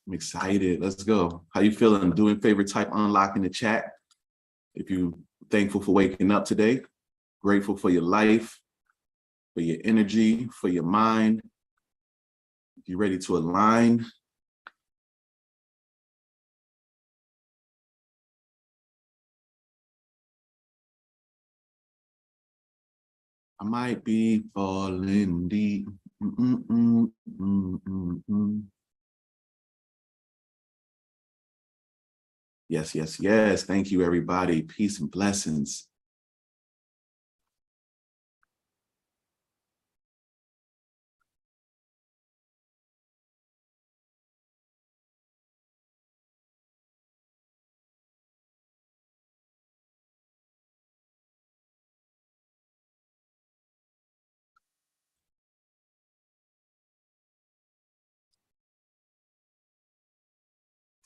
I'm excited. Let's go. How you feeling? Doing favorite type unlock in the chat. If you thankful for waking up today, grateful for your life, for your energy, for your mind. If you're ready to align. I might be falling deep. Yes, yes, yes. Thank you, everybody. Peace and blessings.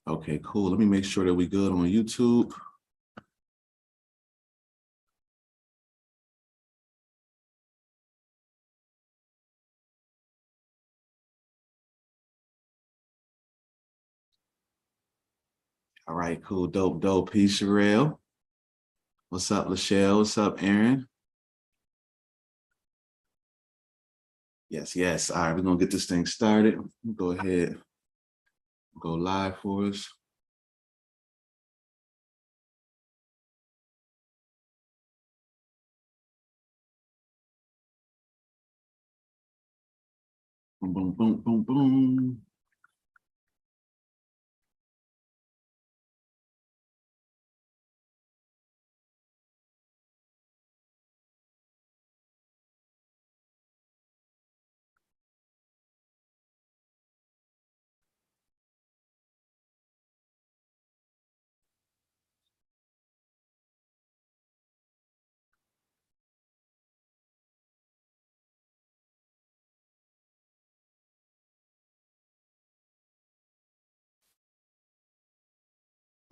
Okay, cool. Let me make sure that we good on YouTube. All right, cool. Dope, dope. Peace, Sherelle. What's up, Lachelle? What's up, Aaron? Yes, yes. All right, we're going to get this thing started. Go ahead. Go live for us. Boom, boom, boom, boom, boom.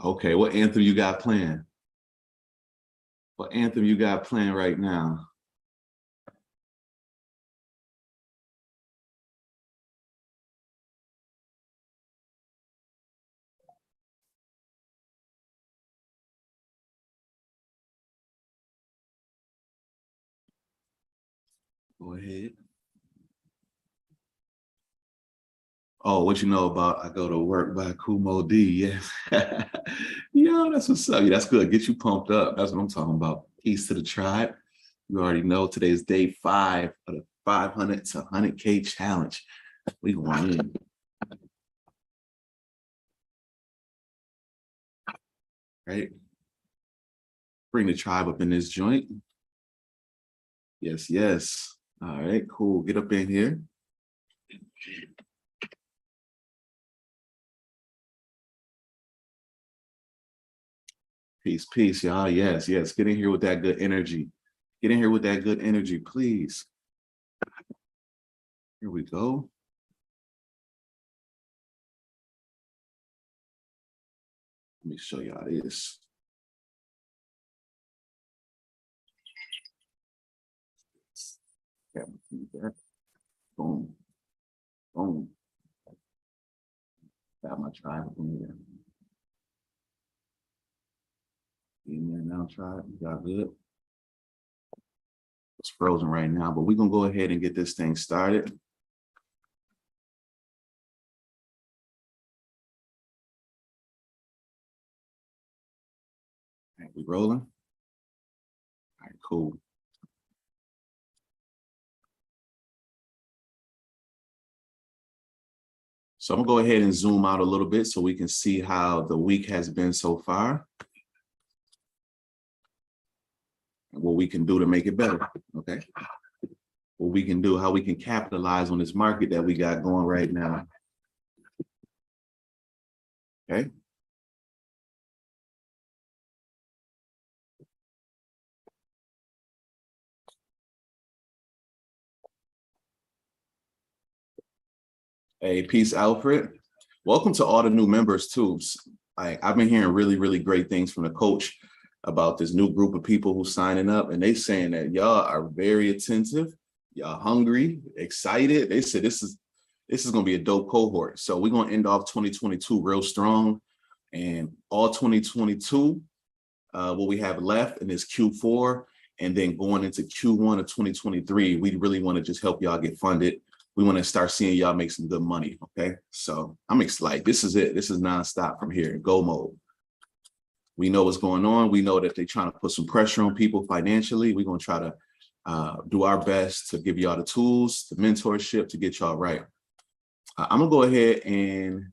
Okay, what anthem you got playing? What anthem you got playing right now? Go ahead. Oh, what you know about I Go to Work by Kumo D? Yeah. Yo, that's what's up. Yeah, that's good. Get you pumped up. That's what I'm talking about. Peace to the tribe. You already know today's day 5 of the 500 to 100K challenge. We going in. Right? Bring the tribe up in this joint. Yes, yes. All right, cool. Get up in here. Peace, peace, y'all. Yes, yes. Get in here with that good energy. Get in here with that good energy, please. Here we go. Let me show y'all this. Boom. Boom. Got my tribe in here. In there now, tribe. Y'all good? It's frozen right now, but we're gonna go ahead and get this thing started. All right, we rolling. All right, cool. So I'm gonna go ahead and zoom out a little bit so we can see how the week has been so far. And what we can do to make it better, okay? What we can do, how we can capitalize on this market that we got going right now. Okay. Hey, peace, Alfred. Welcome to all the new members too. I've been hearing really, really great things from the coach about this new group of people who signing up, and they saying that y'all are very attentive, y'all hungry, excited. They said this is this is going to be a dope cohort. So we're going to end off 2022 real strong, and all 2022, what we have left in this Q4, and then going into Q1 of 2023, we really want to just help y'all get funded. We want to start seeing y'all make some good money. Okay. So I'm excited. This is it. This is nonstop from here. Go mode. We know what's going on. We know that they're trying to put some pressure on people financially. We're going to try to do our best to give y'all the tools, the mentorship to get y'all right. I'm going to go ahead and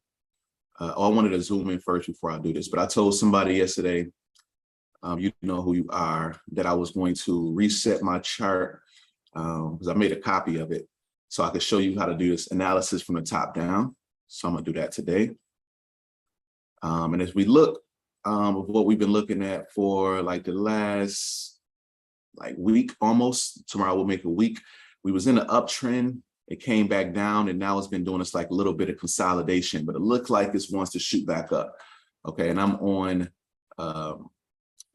I wanted to zoom in first before I do this, but I told somebody yesterday, you know who you are, that I was going to reset my chart because I made a copy of it so I could show you how to do this analysis from the top down. So I'm going to do that today. And as we look of what we've been looking at for like the last week, almost tomorrow will make a week, we was in an uptrend. It came back down, and now it's been doing this like a little bit of consolidation, but it looked like it wants to shoot back up. Okay, and I'm on,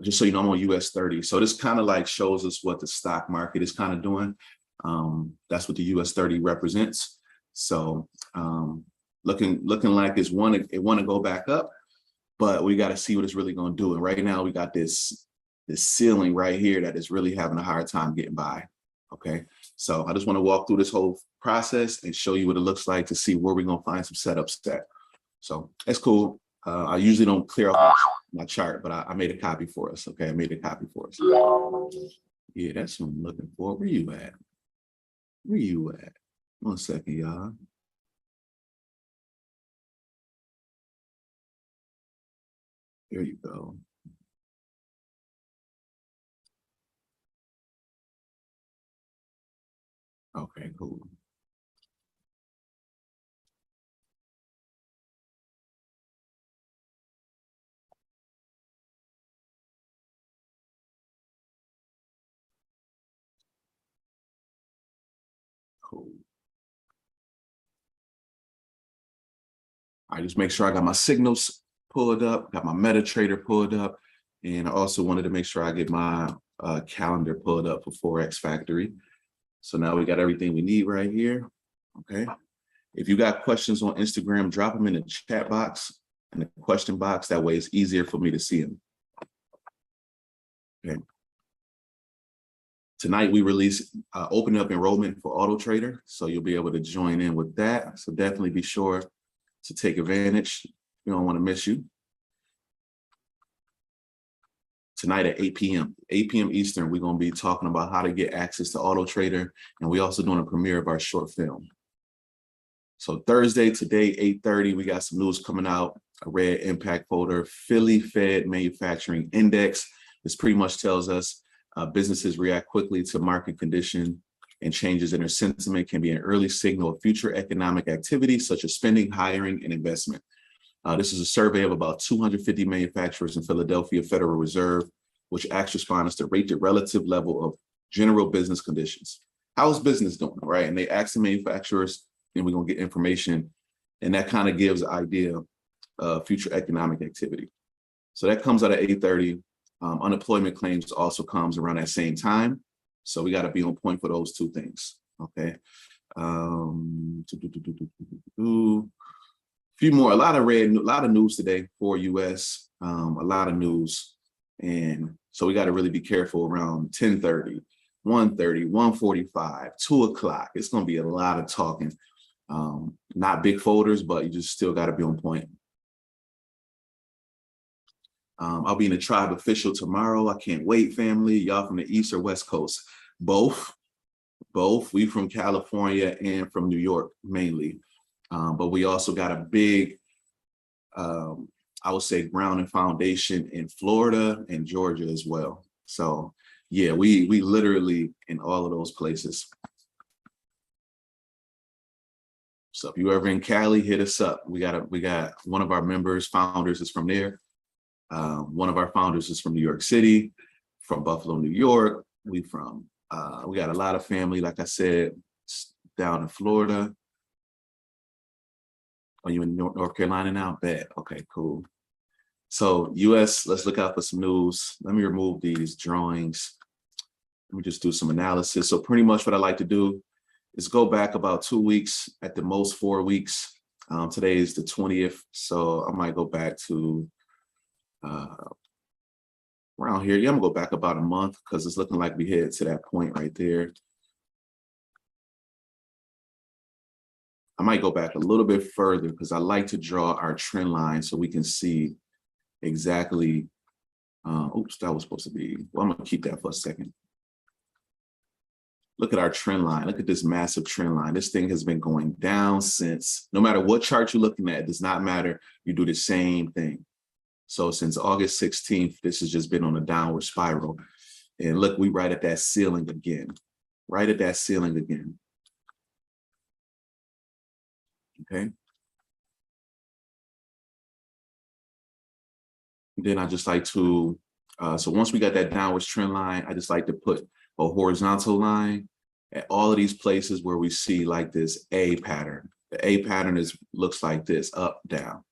just so you know, I'm on US 30. So this kind of like shows us what the stock market is kind of doing. That's what the US 30 represents. So looking like it want to go back up, but we got to see what it's really going to do. And right now we got this ceiling right here that is really having a hard time getting by. Okay, so I just want to walk through this whole process and show you what it looks like to see where we're going to find some setups at. So that's cool. I usually don't clear off my chart, but I made a copy for us. Okay, I made a copy for us. Yeah, that's what I'm looking for. Where you at? Where you at? 1 second, y'all. There you go. Okay, cool. Cool. I just make sure I got my signals pulled up, got my MetaTrader pulled up, and I also wanted to make sure I get my calendar pulled up for Forex Factory. So now we got everything we need right here. Okay. If you got questions on Instagram, drop them in the chat box, in the question box. That way it's easier for me to see them. Okay. Tonight we release open up enrollment for Auto Trader, so you'll be able to join in with that. So definitely be sure to take advantage. We don't want to miss you. Tonight at 8 p.m. Eastern, we're going to be talking about how to get access to Auto Trader, and we also doing a premiere of our short film. So Thursday, today, 8:30, we got some news coming out, a red impact folder, Philly Fed Manufacturing Index. This pretty much tells us businesses react quickly to market condition, and changes in their sentiment can be an early signal of future economic activity, such as spending, hiring, and investment. This is a survey of about 250 manufacturers in Philadelphia Federal Reserve, which asks respondents to rate the relative level of general business conditions. How's business doing, right? And they ask the manufacturers, and we're going to get information, and that kind of gives an idea of future economic activity. So that comes out at 8:30. Unemployment claims also comes around that same time. So we got to be on point for those two things. Okay. Few more, a lot of news today for US, a lot of news. And so we got to really be careful around 10:30, 1:30, 1:45, 2 o'clock. It's going to be a lot of talking. Not big folders, but you just still got to be on point. I'll be in the Tribe Official tomorrow. I can't wait, family. Y'all from the East or West Coast? Both. We from California and from New York mainly. But we also got a big, I would say, ground and foundation in Florida and Georgia as well. So yeah, we literally in all of those places. So if you're ever in Cali, hit us up. We got one of our founders is from there. One of our founders is from New York City, from Buffalo, New York. We got a lot of family, like I said, down in Florida. Are you in North Carolina now? Bet. Okay, cool. So US, let's look out for some news. Let me remove these drawings. Let me just do some analysis. So pretty much what I like to do Let's go back about 2 weeks, at the most 4 weeks. Today is the 20th, so I might go back to around here. Yeah, I'm gonna go back about a month because it's looking like we head to that point right there. I might go back a little bit further because I like to draw our trend line so we can see exactly. Oops, that was supposed to be. Well, I'm gonna keep that for a second. Look at our trend line. Look at this massive trend line. This thing has been going down since, no matter what chart you're looking at, it does not matter. You do the same thing. So since August 16th, this has just been on a downward spiral. And look, we right at that ceiling again, right at that ceiling again. Okay. Then I just like to, so once we got that downward trend line, I just like to put a horizontal line at all of these places where we see like this A pattern. The A pattern looks like this, up, down.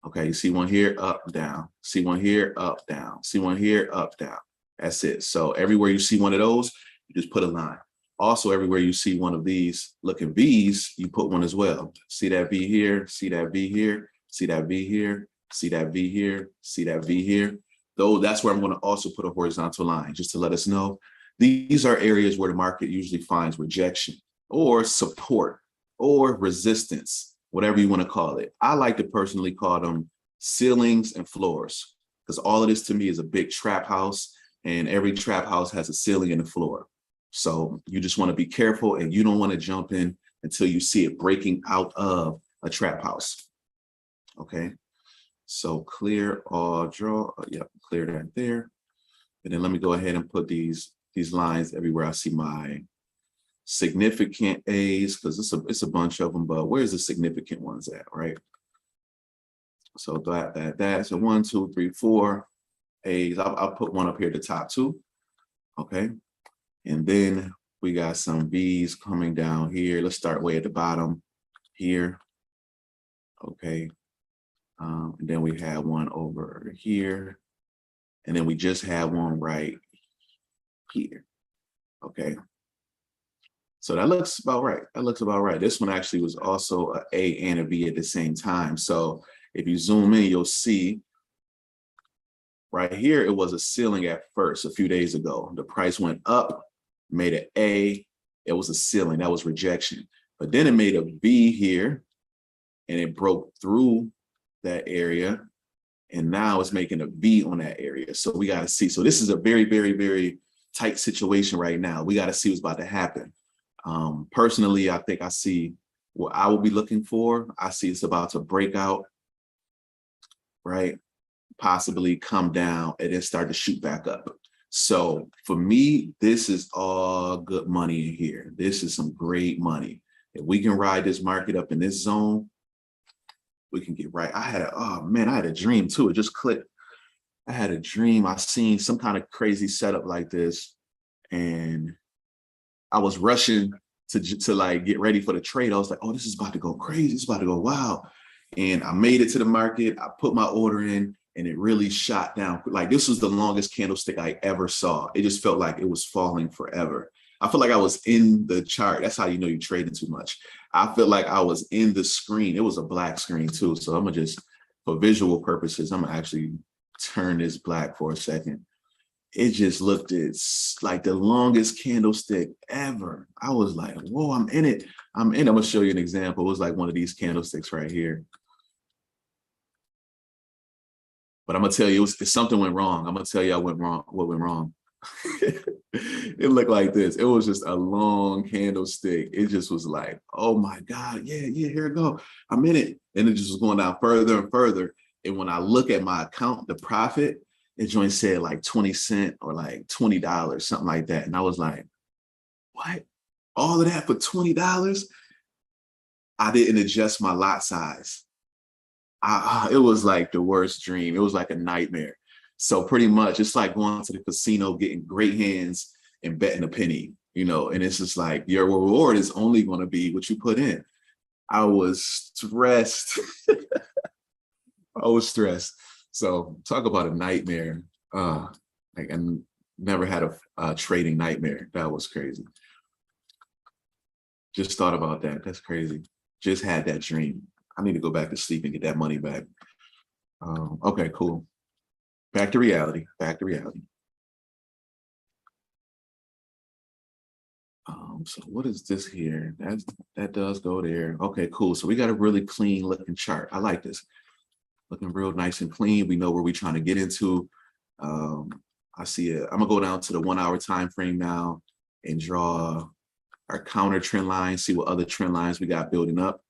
Okay, you see one here, up, down. See one here, up, down. See one here, up, down. That's it. So everywhere you see one of those, you just put a line. Also, everywhere you see one of these looking V's, you put one as well. See that V here, see that V here, see that V here, see that V here, see that V here. Though that's where I'm going to also put a horizontal line, just to let us know. These are areas where the market usually finds rejection or support or resistance, whatever you want to call it. I like to personally call them ceilings and floors, because all of this to me is a big trap house, and every trap house has a ceiling and a floor. So you just want to be careful, and you don't want to jump in until you see it breaking out of a trap house. Okay, so clear all draw. Yep, clear that there. And then let me go ahead and put these lines everywhere I see my significant A's, because it's a bunch of them, but where's the significant ones at, right? So that. So 1, 2, 3, 4 A's. I'll put one up here at the top too. Okay. And then we got some B's coming down here. Let's start way at the bottom here. Okay. And then we have one over here. And then we just have one right here. Okay. So that looks about right. That looks about right. This one actually was also an A and a B at the same time. So if you zoom in, you'll see right here, it was a ceiling at first a few days ago. The price went up, made an A. It was a ceiling. That was rejection. But then it made a B here, and it broke through that area. And now it's making a V on that area. So we got to see. So this is a very, very, very tight situation right now. We got to see what's about to happen. Personally, I think I see what I will be looking for. I see it's about to break out, right? Possibly come down and then start to shoot back up. So for me, this is all good money in here. This is some great money. If we can ride this market up in this zone, we can get right. I had a dream too. It just clicked. I had a dream. I seen some kind of crazy setup like this, and I was rushing to like get ready for the trade. I was like, oh, this is about to go crazy. It's about to go wild. And I made it to the market. I put my order in, and it really shot down. Like, this was the longest candlestick I ever saw. It just felt like it was falling forever. I feel like I was in the chart. That's how you know you're trading too much. I feel like I was in the screen. It was a black screen too. So I'm gonna just, for visual purposes, I'm gonna actually turn this black for a second. It just looked like the longest candlestick ever. I was like, whoa, I'm in it. I'm gonna show you an example. It was like one of these candlesticks right here. But I'm gonna tell you, if something went wrong, I'm gonna tell you what went wrong. It looked like this. It was just a long candlestick. It just was like, oh my God, yeah, here we go. I'm in it. And it just was going down further and further. And when I look at my account, the profit, it joint said like 20 cents or like $20, something like that. And I was like, what? All of that for $20? I didn't adjust my lot size. It was like the worst dream. It was like a nightmare. So pretty much it's like going to the casino, getting great hands and betting a penny, and it's just like your reward is only going to be what you put in. I was stressed. I was stressed. So talk about a nightmare. Like, I never had a trading nightmare. That was crazy. Just thought about that. That's crazy. Just had that dream. I need to go back to sleep and get that money back. Okay, cool. Back to reality. Back to reality. So what is this here? That does go there. Okay, cool. So we got a really clean looking chart. I like this. Looking real nice and clean. We know where we're trying to get into. Um, I see it. I'm gonna go down to the 1 hour time frame now and draw our counter trend line, see what other trend lines we got building up.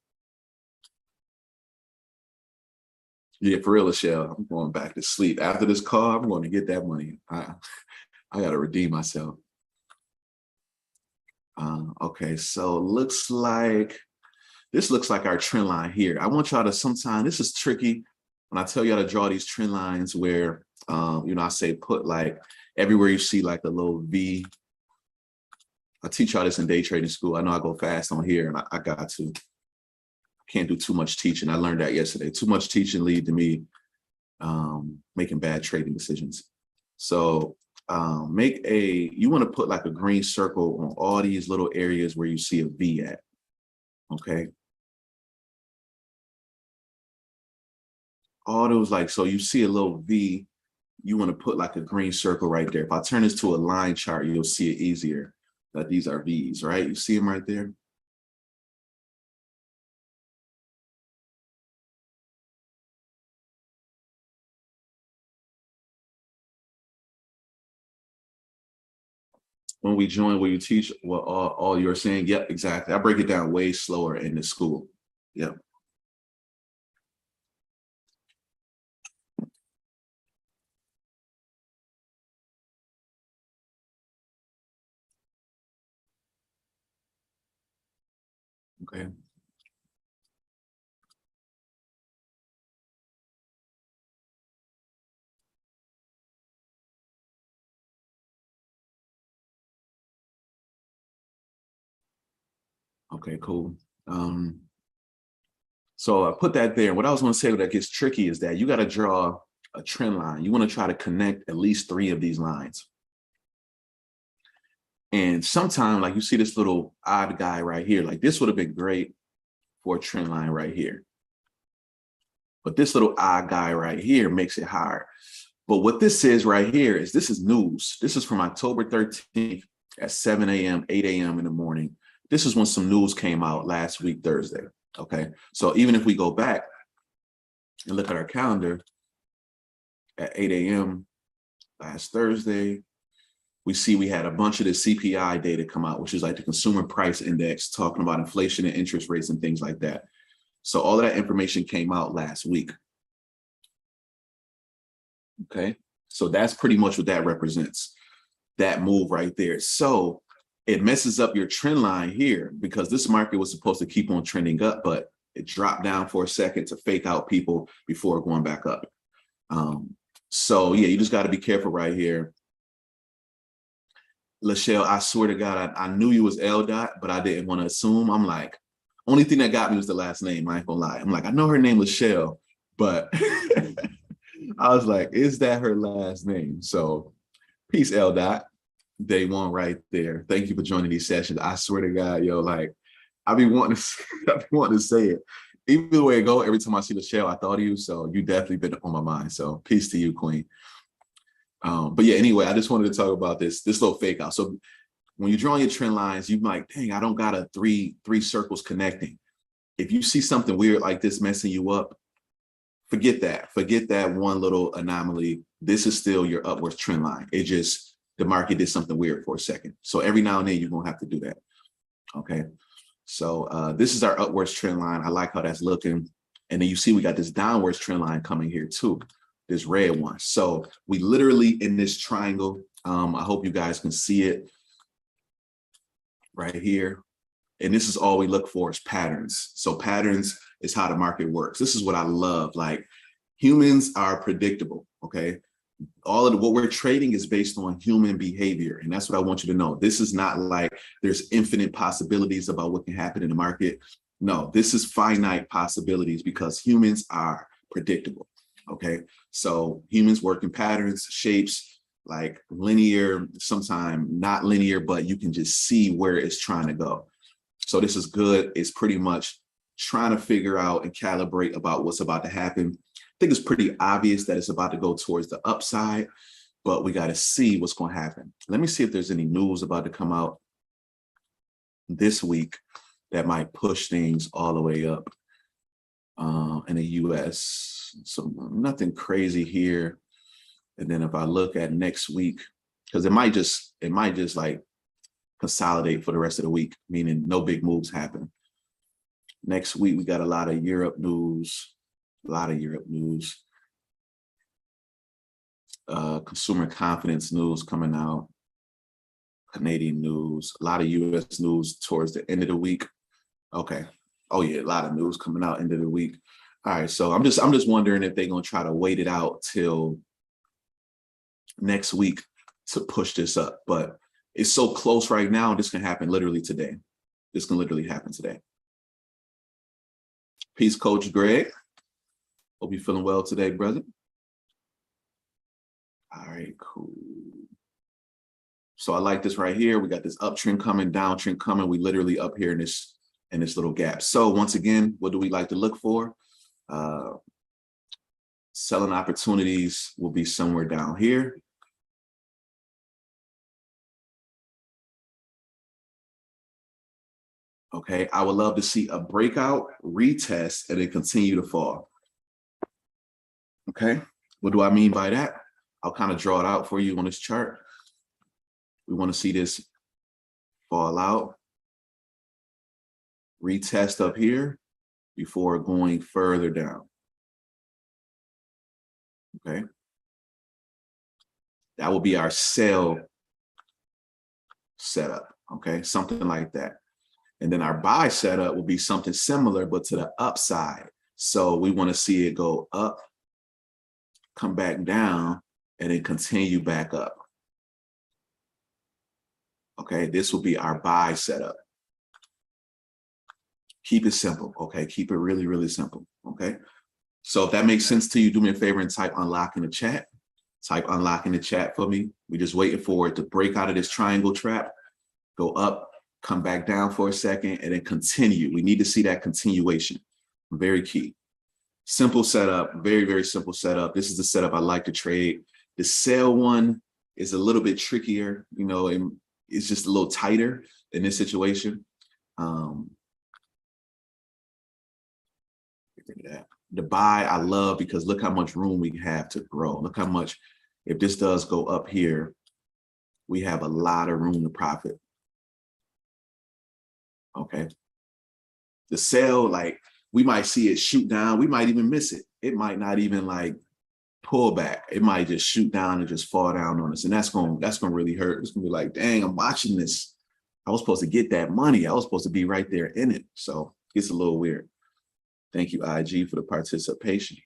Yeah, for real, Michelle, I'm going back to sleep. After this call, I'm going to get that money. I got to redeem myself. Okay, so this looks like our trend line here. I want y'all to sometime, this is tricky when I tell y'all to draw these trend lines where, I say put like everywhere you see like a little V. I teach y'all this in day trading school. I know I go fast on here and I got to. Can't do too much teaching. I learned that yesterday. Too much teaching lead to me making bad trading decisions. So you want to put like a green circle on all these little areas where you see a V at, okay? All those so you see a little V, you want to put like a green circle right there. If I turn this to a line chart, you'll see it easier that these are V's, right? You see them right there? When we join, will you teach what all you're saying? Yep, exactly. I break it down way slower in the school. Yep. Okay. Okay, cool. So I put that there. What I was going to say that gets tricky is that you got to draw a trend line. You want to try to connect at least 3 of these lines. And sometimes, like you see this little odd guy right here, like this would have been great for a trend line right here. But this little odd guy right here makes it hard. But what this is right here is this is news. This is from October 13th at 7 a.m., 8 a.m. in the morning. This is when some news came out last week, Thursday. Okay. So even if we go back and look at our calendar at 8 a.m. last Thursday, we see we had a bunch of the CPI data come out, which is like the consumer price index, talking about inflation and interest rates and things like that. So all of that information came out last week. Okay. So that's pretty much what that represents, that move right there. So it messes up your trend line here because this market was supposed to keep on trending up, but it dropped down for a second to fake out people before going back up. So yeah, you just got to be careful right here. Lachelle, I swear to God, I knew you was L dot, but I didn't want to assume. I'm like, only thing that got me was the last name. I ain't gonna lie. I'm like, I know her name Lachelle, but I was like, is that her last name? So peace, L dot. Day one right there. Thank you for joining these sessions. I swear to God, yo, like I be wanting to say it. Even the way it go, every time I see Lachelle, I thought of you. So you definitely been on my mind. So peace to you, Queen. But yeah, anyway, I just wanted to talk about this little fake out. So when you're drawing your trend lines, you like, dang, I don't got three circles connecting. If you see something weird like this messing you up, forget that. Forget that one little anomaly. This is still your upwards trend line. It just, the market did something weird for a second. So every now and then you're gonna have to do that. Okay. So this is our upwards trend line. I like how that's looking. And then you see we got this downwards trend line coming here too, this red one. So we literally in this triangle, I hope you guys can see it right here. And this is all we look for is patterns. So patterns is how the market works. This is what I love. Like humans are predictable, okay? All of what we're trading is based on human behavior. And that's what I want you to know. This is not like there's infinite possibilities about what can happen in the market. No, this is finite possibilities because humans are predictable, okay? So humans work in patterns, shapes, like linear, sometimes not linear, but you can just see where it's trying to go. So this is good. It's pretty much trying to figure out and calibrate about what's about to happen. I think it's pretty obvious that it's about to go towards the upside, but we got to see what's going to happen. Let me see if there's any news about to come out this week that might push things all the way up in the US. So nothing crazy here. And then if I look at next week, because it might just like consolidate for the rest of the week, meaning no big moves happen. Next week, we got a lot of Europe news, consumer confidence news coming out, Canadian news, a lot of US news towards the end of the week. Okay. Oh yeah, a lot of news coming out end of the week. All right, so I'm just wondering if they're gonna try to wait it out till next week to push this up. But it's so close right now, this can happen literally today. This can literally happen today. Peace, Coach Greg. Hope you're feeling well today, brother. All right, cool. So I like this right here. We got this uptrend coming, downtrend coming. We literally up here in this little gap. So once again, what do we like to look for? Selling opportunities will be somewhere down here. Okay, I would love to see a breakout, retest, and then continue to fall. Okay, what do I mean by that? I'll kind of draw it out for you on this chart. We want to see this fall out, retest up here before going further down. Okay, that will be our sell setup. Okay, something like that. And then our buy setup will be something similar, but to the upside. So we want to see it go up, come back down, and then continue back up. Okay, this will be our buy setup. Keep it simple, okay? Keep it really, really simple, okay? So if that makes sense to you, do me a favor and type unlock in the chat. Type unlock in the chat for me. We're just waiting for it to break out of this triangle trap, go up, come back down for a second, and then continue. We need to see that continuation. Very key. Simple setup, very, very simple setup. This is the setup I like to trade. The sell one is a little bit trickier, you know, and it's just a little tighter in this situation. The buy I love because look how much room we have to grow. Look how much, if this does go up here, we have a lot of room to profit. Okay. The sell, like we might see it shoot down. We might even miss it. It might not even like pull back. It might just shoot down and just fall down on us. And that's gonna really hurt. It's gonna be like, dang, I'm watching this. I was supposed to get that money. I was supposed to be right there in it. So it's a little weird. Thank you, IG, for the participation.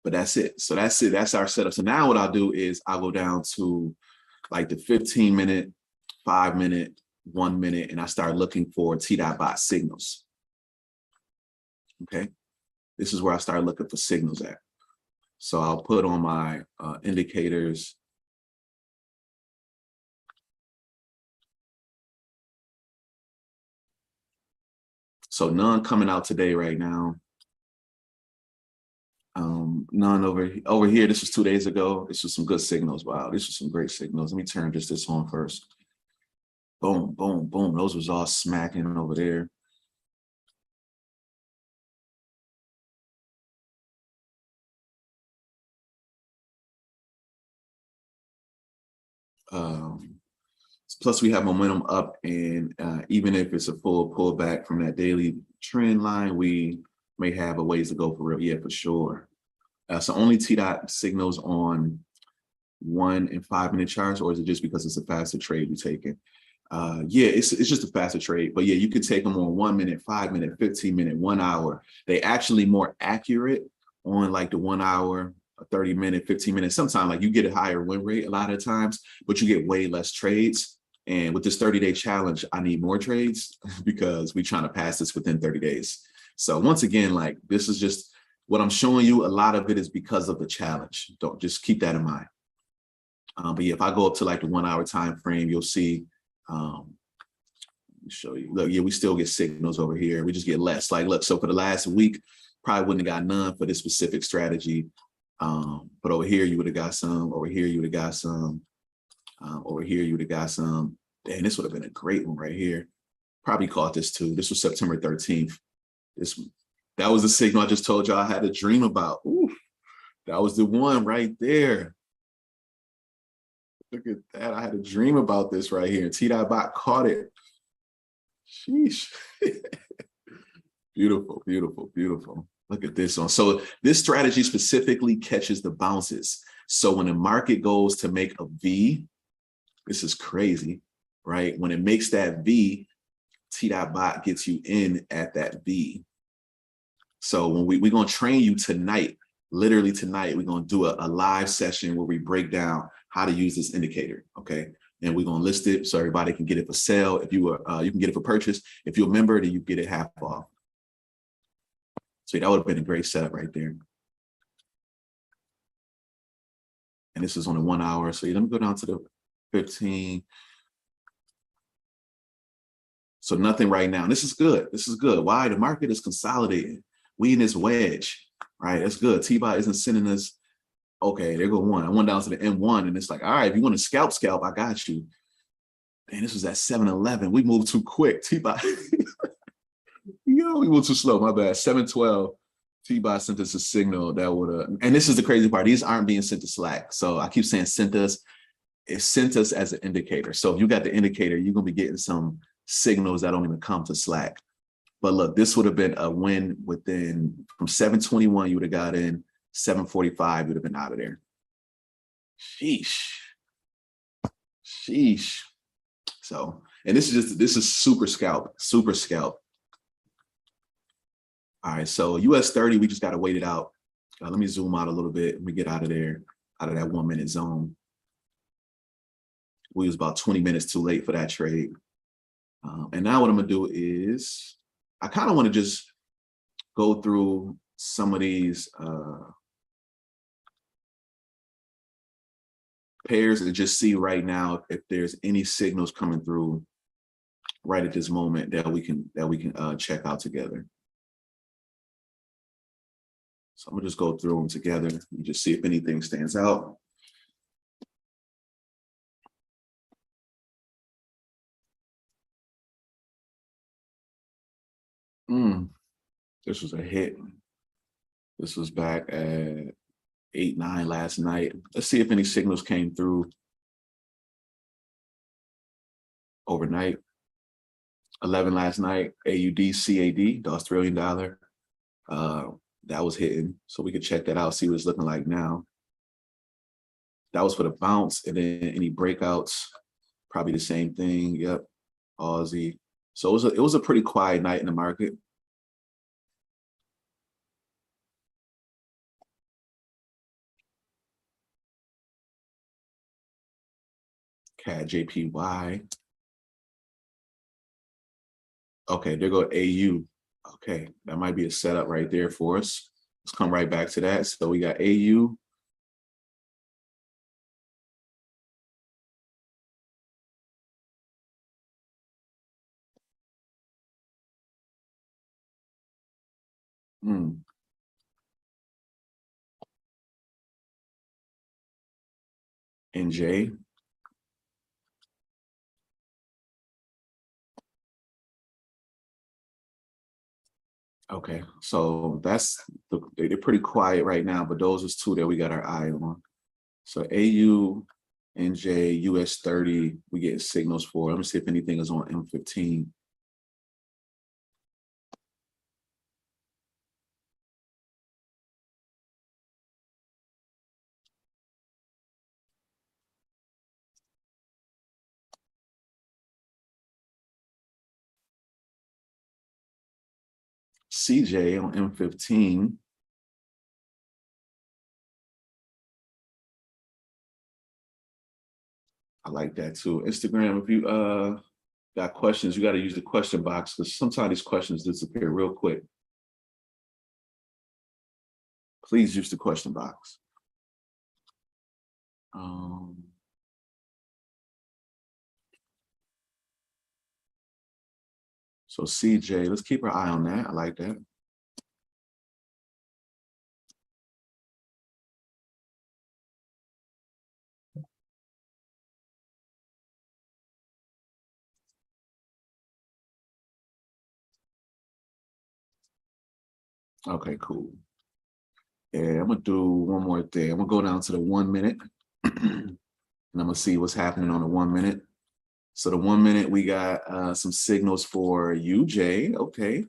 But that's it. So that's it. That's our setup. So now what I'll do is I'll go down to like the 15-minute, 5-minute, 1 minute, and I start looking for T.bot signals. Okay. This is where I start looking for signals at. So I'll put on my indicators. So none coming out today right now. None over here. This was 2 days ago. This was some good signals. Wow, this was some great signals. Let me turn this on first. Boom, boom, boom. Those was all smacking over there. Plus we have momentum up, and even if it's a full pullback from that daily trend line, we may have a ways to go for real. Yeah, for sure. So only T.dot signals on 1 and 5-minute charts, or is it just because it's a faster trade you're taking? Yeah, it's just a faster trade, but yeah, you could take them on 1 minute, 5-minute, 15-minute, 1 hour. They actually more accurate on like the 1 hour, 30-minute, 15-minute. Sometimes like you get a higher win rate a lot of times, but you get way less trades. And with this 30-day challenge, I need more trades because we're trying to pass this within 30 days. So once again, like this is just what I'm showing you. A lot of it is because of the challenge. Don't just keep that in mind. But yeah, if I go up to like the 1 hour time frame, you'll see show you. Look, yeah, we still get signals over here. We just get less. Like, look, so for the last week, probably wouldn't have got none for this specific strategy. But over here, you would have got some. Over here, you would have got some. Over here, you would have got some. Dang, this would have been a great one right here. Probably caught this too. This was September 13th. That was the signal I just told y'all I had a dream about. Ooh, that was the one right there. Look at that. I had a dream about this right here. T.Bot caught it. Sheesh. Beautiful, beautiful, beautiful. Look at this one. So this strategy specifically catches the bounces. So when the market goes to make a V, this is crazy, right? When it makes that V, T.Bot gets you in at that V. So when we're going to train you tonight, literally tonight, we're going to do a live session where we break down how to use this indicator, okay? And we're going to list it so everybody can get it for sale. If you are, you can get it for purchase. If you're a member, then you get it half off. So that would have been a great setup right there. And this is on the 1 hour. So let me go down to the 15. So nothing right now. This is good. This is good. Why? The market is consolidating. We in this wedge, right? That's good. T-Bot isn't sending us, okay, there go one. I went down to the M1 and it's like, all right, if you want to scalp, I got you. And this was at 7-11. We moved too quick. T-Bot, yo, we moved too slow. My bad. 7-12. T-Bot sent us a signal that would have, and this is the crazy part. These aren't being sent to Slack. So I keep saying sent us. It sent us as an indicator. So if you got the indicator, you're going to be getting some signals that don't even come to Slack. But look, this would have been a win within, from 7:21, you would have got in, 7:45, you would have been out of there. Sheesh. Sheesh. So, and this is super scalp. All right, so US 30, we just got to wait it out. Let me zoom out a little bit. Let me get out of there, out of that 1 minute zone. We was about 20 minutes too late for that trade. And now what I'm gonna do is, I kind of want to just go through some of these pairs and just see right now if there's any signals coming through right at this moment that we can check out together. So I'm gonna just go through them together and just see if anything stands out. This was a hit. This was back at 8-9 last night. Let's see if any signals came through overnight. 11 last night, AUD, CAD, the Australian dollar. That was hitting. So we could check that out, see what it's looking like now. That was for the bounce, and then any breakouts, probably the same thing. Yep, Aussie. So it was a pretty quiet night in the market. CAD JPY. Okay, there go AU. Okay, that might be a setup right there for us. Let's come right back to that. So we got AU. NJ. Okay, so they're pretty quiet right now, but those are two that we got our eye on. So AU, NJ, US 30, we get signals for. Let me see if anything is on M15. CJ on M15. I like that too. Instagram, if you got questions, you got to use the question box because sometimes these questions disappear real quick. Please use the question box. So CJ, let's keep our eye on that. I like that. Okay, cool. Yeah, I'm gonna do one more thing. I'm gonna go down to the 1 minute and I'm gonna see what's happening on the 1 minute. So the 1 minute, we got some signals for UJ. Okay. I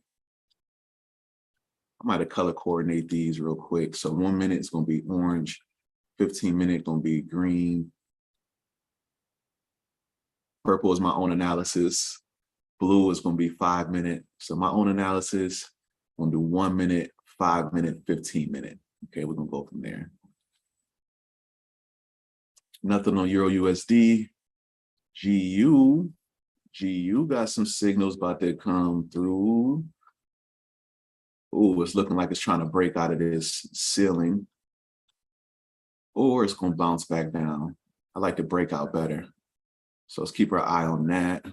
might have color coordinate these real quick. So 1 minute is gonna be orange, 15-minute gonna be green. Purple is my own analysis. Blue is gonna be 5 minute. So my own analysis, I'm gonna do 1 minute, 5 minute, 15-minute. Okay, we're gonna go from there. Nothing on Euro USD. GU got some signals about to come through. Oh, it's looking like it's trying to break out of this ceiling, or it's going to bounce back down. I like the breakout better. So let's keep our eye on that.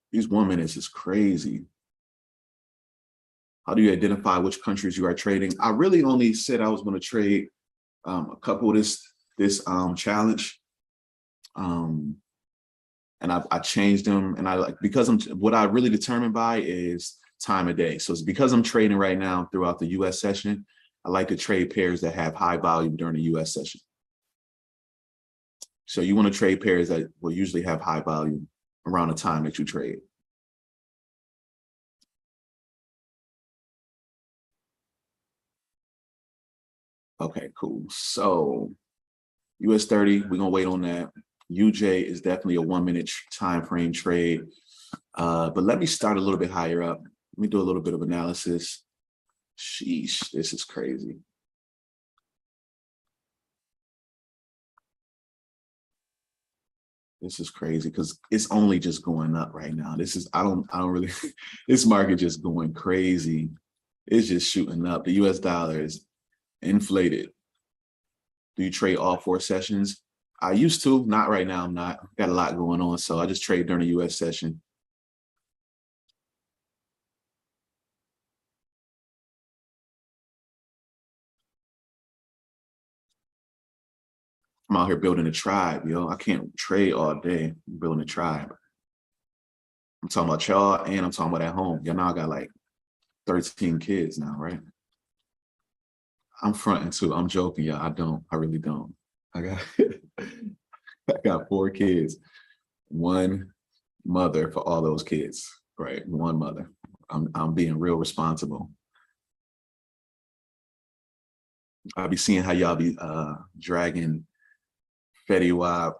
These 1 minutes is crazy. How do you identify which countries you are trading? I really only said I was going to trade a couple of this challenge. And I changed them, and I like, because what I really determined by is time of day. So it's because I'm trading right now throughout the US session, I like to trade pairs that have high volume during the US session. So you want to trade pairs that will usually have high volume around the time that you trade. Okay, cool. So US 30, we're gonna wait on that. UJ is definitely a 1 minute time frame trade. But let me start a little bit higher up. Let me do a little bit of analysis. Sheesh, this is crazy. This is crazy because it's only just going up right now. I don't really, this market just going crazy. It's just shooting up. The US dollar is inflated. Do you trade all 4 sessions? I used to, not right now. I'm not. Got a lot going on. So I just trade during the US session. I'm out here building a tribe, yo. I can't trade all day. I'm building a tribe. I'm talking about y'all, and I'm talking about at home. Y'all know I got like 13 kids now, right? I'm fronting too. I'm joking, y'all. I don't. I really don't. I got I got 4 kids, one mother for all those kids, right? One mother. I'm being real responsible. I'll be seeing how y'all be dragging Fetty Wap,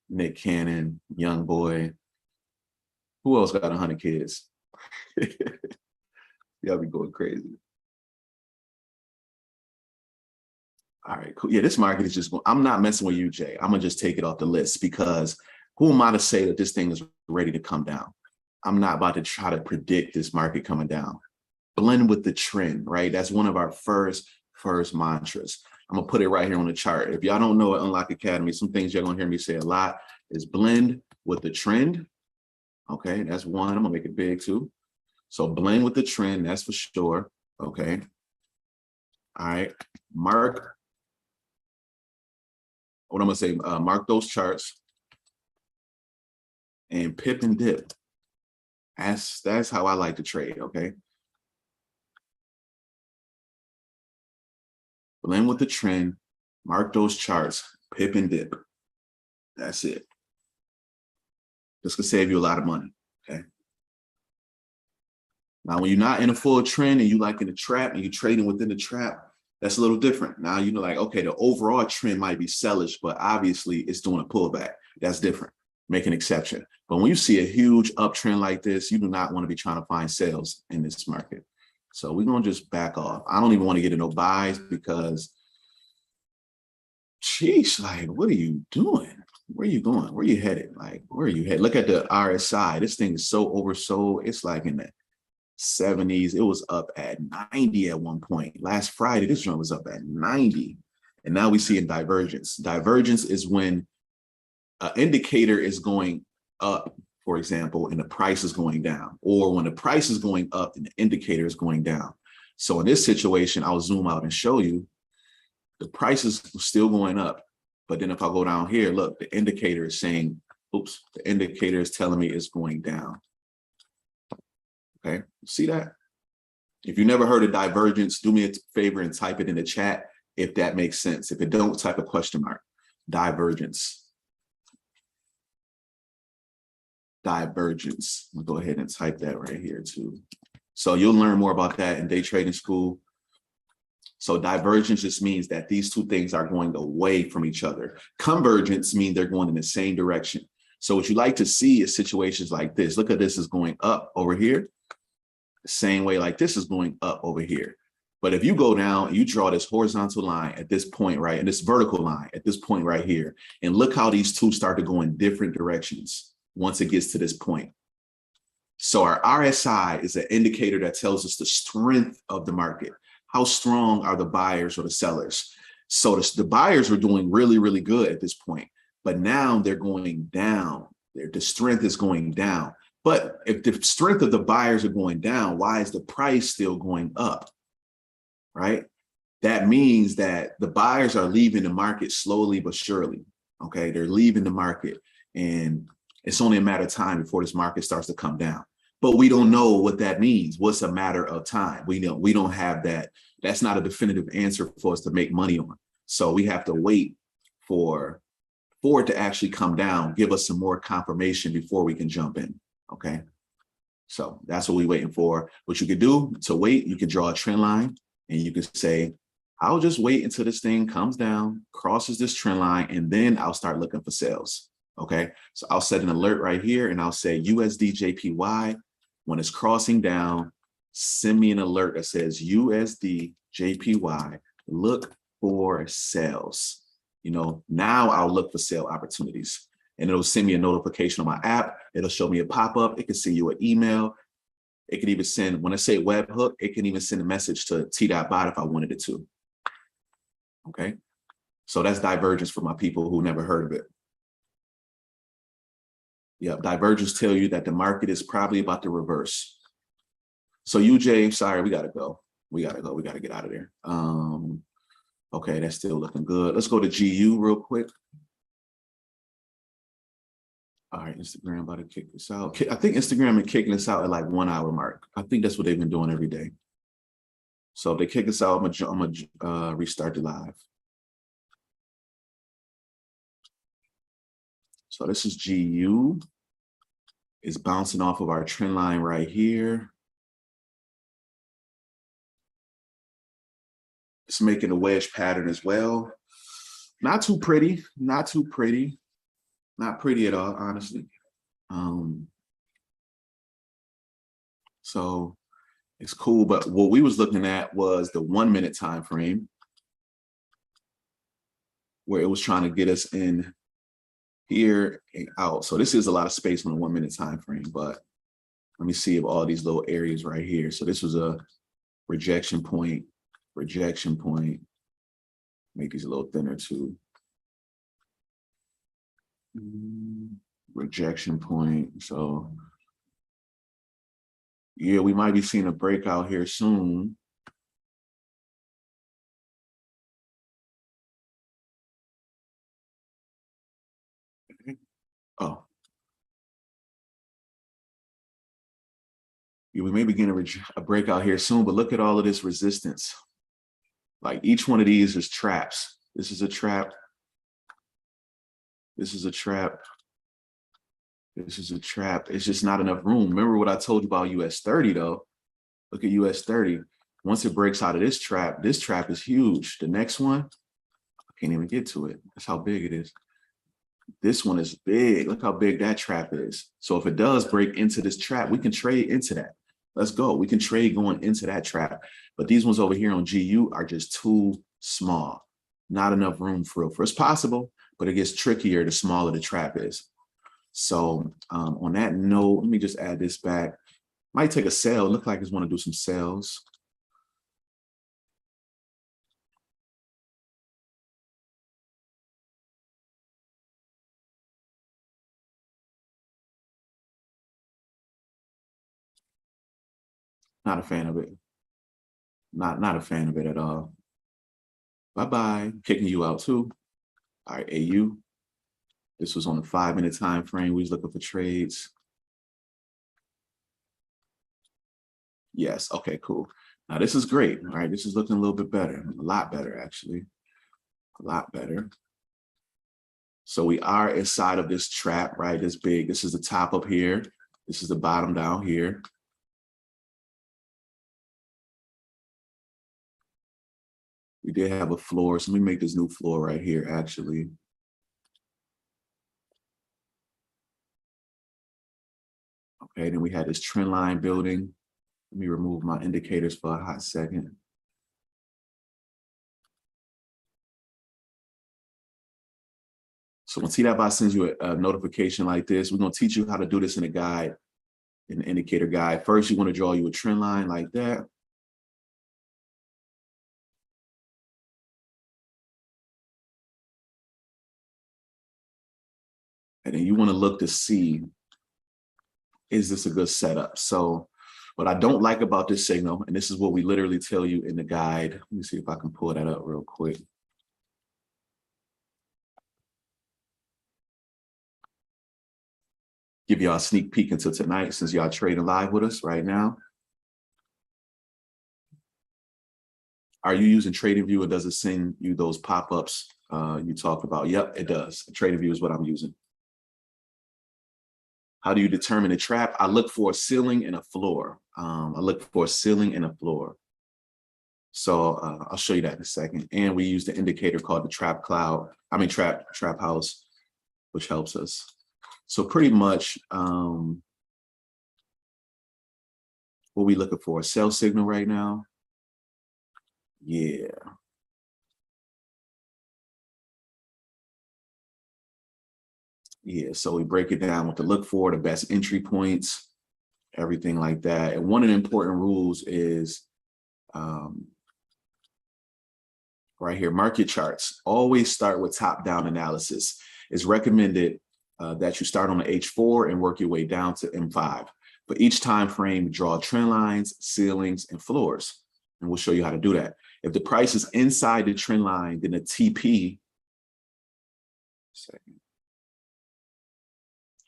Nick Cannon, Young Boy. Who else got 100 kids? Y'all be going crazy. All right, cool. Yeah, this market is just going, I'm not messing with you, Jay. I'm gonna just take it off the list because who am I to say that this thing is ready to come down? I'm not about to try to predict this market coming down. Blend with the trend, right? That's one of our first mantras. I'm gonna put it right here on the chart. If y'all don't know at Unlock Academy, some things you're gonna hear me say a lot is blend with the trend. Okay, that's one. I'm gonna make it big too. So blend with the trend, that's for sure. Okay. All right. Mark, what I'm gonna say, mark those charts and pip and dip. That's how I like to trade. Okay. Blend with the trend, mark those charts, pip and dip. That's it. This could save you a lot of money. Okay. Now, when you're not in a full trend and you like in a trap and you're trading within the trap, that's a little different. Now, you know, like, okay, the overall trend might be sellish, but obviously it's doing a pullback. That's different. Make an exception. But when you see a huge uptrend like this, you do not want to be trying to find sales in this market. So we're going to just back off. I don't even want to get into no buys because, sheesh, like, what are you doing? Where are you going? Where are you headed? Like, where are you headed? Look at the RSI. This thing is so oversold. It's like in the 70s. It was up at 90 at one point. Last Friday, this joint was up at 90. And now we see a divergence. Divergence is when an indicator is going up, for example, and the price is going down, or when the price is going up and the indicator is going down. So in this situation, I'll zoom out and show you the price is still going up. But then if I go down here, look, the indicator is saying, oops, the indicator is telling me it's going down. Okay, see that? If you never heard of divergence, do me a favor and type it in the chat if that makes sense. If it don't, type a question mark. Divergence. Divergence. I'll go ahead and type that right here too. So you'll learn more about that in day trading school. So divergence just means that these two things are going away from each other. Convergence means they're going in the same direction. So what you like to see is situations like this. Look at this is going up over here. The same way like this is going up over here. But if you go down and you draw this horizontal line at this point, right, and this vertical line at this point right here, and look how these two start to go in different directions once it gets to this point. So our RSI is an indicator that tells us the strength of the market. How strong are the buyers or the sellers? So the buyers were doing really, really good at this point, but now they're going down. The strength is going down. But if the strength of the buyers are going down, why is the price still going up? Right? That means that the buyers are leaving the market slowly but surely. Okay, they're leaving the market, and it's only a matter of time before this market starts to come down. But we don't know what that means. What's a matter of time? We don't have that. That's not a definitive answer for us to make money on. So we have to wait for it to actually come down, give us some more confirmation before we can jump in. Okay. So that's what we're waiting for. What you can do to wait, you can draw a trend line and you can say, I'll just wait until this thing comes down, crosses this trend line, and then I'll start looking for sales. Okay. So I'll set an alert right here and I'll say USD JPY. When it's crossing down, send me an alert that says USD JPY, look for sales. Now I'll look for sale opportunities, and it'll send me a notification on my app. It'll show me a pop-up. It can send you an email. It can even send, when I say webhook, it can even send a message to T.bot if I wanted it to. Okay. So that's divergence for my people who never heard of it. Yeah, divergence tell you that the market is probably about to reverse. So UJ, sorry, we gotta go. We gotta get out of there. Okay, that's still looking good. Let's go to GU real quick. All right, Instagram about to kick this out. I think Instagram is kicking us out at like 1 hour mark. I think that's what they've been doing every day. So if they kick us out, I'm gonna restart the live. So this is GU. It's bouncing off of our trend line right here. It's making a wedge pattern as well. Not too pretty, not too pretty. Not pretty at all, honestly. So it's cool, but what we was looking at was the 1 minute time frame, where it was trying to get us in here and out. So this is a lot of space on a 1 minute time frame, but let me see if all these little areas right here. So this was a rejection point, make these a little thinner too. Rejection point. So yeah, we might be seeing a breakout here soon. Oh, yeah, we may be getting a breakout here soon, but look at all of this resistance. Like each one of these is traps. This is a trap. This is a trap. This is a trap. It's just not enough room. Remember what I told you about US 30 though. Look at US 30. Once it breaks out of this trap is huge. The next one, I can't even get to it. That's how big it is. This one is big. Look how big that trap is. So if it does break into this trap, we can trade into that. Let's go. We can trade going into that trap. But these ones over here on GU are just too small. Not enough room for it. It's possible, but it gets trickier the smaller the trap is. So on that note, let me just add this back. Might take a sell. Look like it's want to do some sales. Not a fan of it. Not a fan of it at all. Bye-bye. Kicking you out too. All right, AU. This was on the 5-minute time frame. We was looking for trades. Yes. Okay, cool. Now this is great. All right, this is looking a little bit better. A lot better, actually. A lot better. So we are inside of this trap, right? This big. This is the top up here. This is the bottom down here. We did have a floor. So let me make this new floor right here, actually. Okay, then we had this trend line building. Let me remove my indicators for a hot second. So when TDotBot sends you a notification like this, we're going to teach you how to do this in a guide, in the indicator guide. First, you want to draw you a trend line like that. And then you want to look to see, is this a good setup? So what I don't like about this signal, and this is what we literally tell you in the guide. Let me see if I can pull that up real quick. Give y'all a sneak peek into tonight since y'all trading live with us right now. Are you using TradingView, or does it send you those pop-ups you talked about? Yep, it does. TradingView is what I'm using. How do you determine a trap? I look for a ceiling and a floor. I look for a ceiling and a floor. So I'll show you that in a second. And we use the indicator called the trap house, which helps us. So pretty much what we looking for, a sell signal right now. Yeah. Yeah, so we break it down with the look for, the best entry points, everything like that. And one of the important rules is right here, market charts. Always start with top-down analysis. It's recommended that you start on the H4 and work your way down to M5. For each time frame, draw trend lines, ceilings, and floors. And we'll show you how to do that. If the price is inside the trend line, then the TP,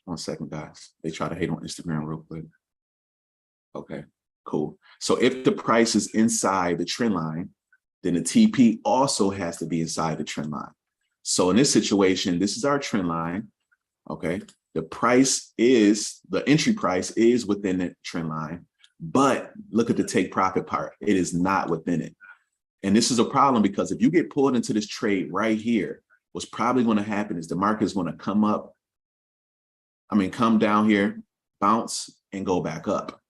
one second, guys. They try to hate on Instagram real quick. Okay, cool. So if the price is inside the trend line, then the TP also has to be inside the trend line. So in this situation, this is our trend line, okay? The entry price is within the trend line, but look at the take profit part. It is not within it. And this is a problem because if you get pulled into this trade right here, what's probably going to happen is the market is going to come down here, bounce, and go back up.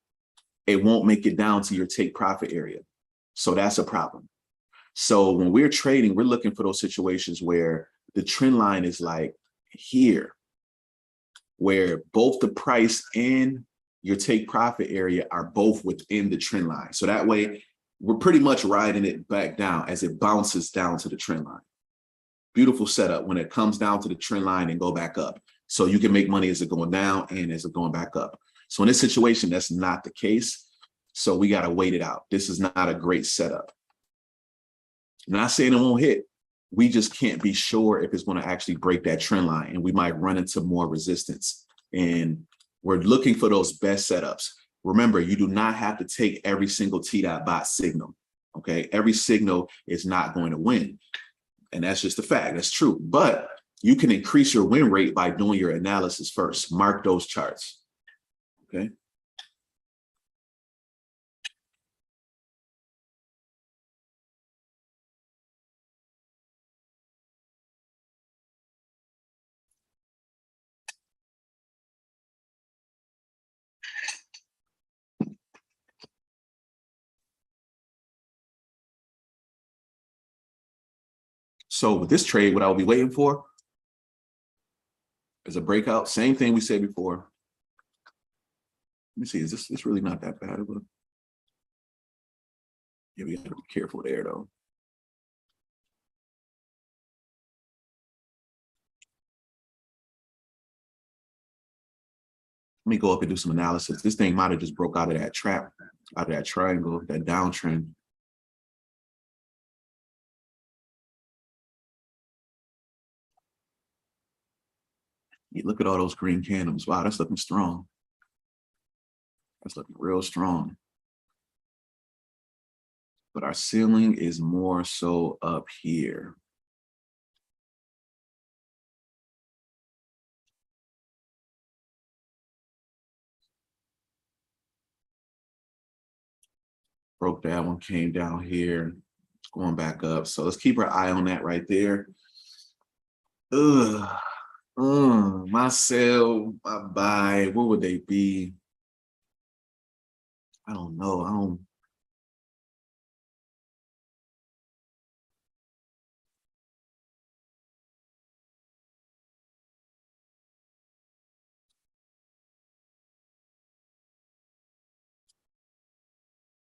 It won't make it down to your take profit area. So that's a problem. So when we're trading, we're looking for those situations where the trend line is like here, where both the price and your take profit area are both within the trend line. So that way, we're pretty much riding it back down as it bounces down to the trend line. Beautiful setup when it comes down to the trend line and go back up. So you can make money as it going down and as it going back up. So in this situation, that's not the case. So we got to wait it out. This is not a great setup. Not saying it won't hit. We just can't be sure if it's going to actually break that trend line, and we might run into more resistance. And we're looking for those best setups. Remember, you do not have to take every single TDotBot signal. Okay, every signal is not going to win, and that's just a fact. That's true. But you can increase your win rate by doing your analysis first. Mark those charts. Okay. So with this trade, what I'll be waiting for is a breakout. Same thing we said before. Let me see, is this really not that bad of a, yeah, we gotta be careful there though. Let me go up and do some analysis. This thing might have just broke out of that trap, out of that triangle, that downtrend. Yeah, look at all those green candles. Wow, that's looking strong. That's looking real strong. But our ceiling is more so up here. Broke that one, came down here. It's going back up. So let's keep our eye on that right there. Ugh. My sell, my buy, what would they be? I don't know.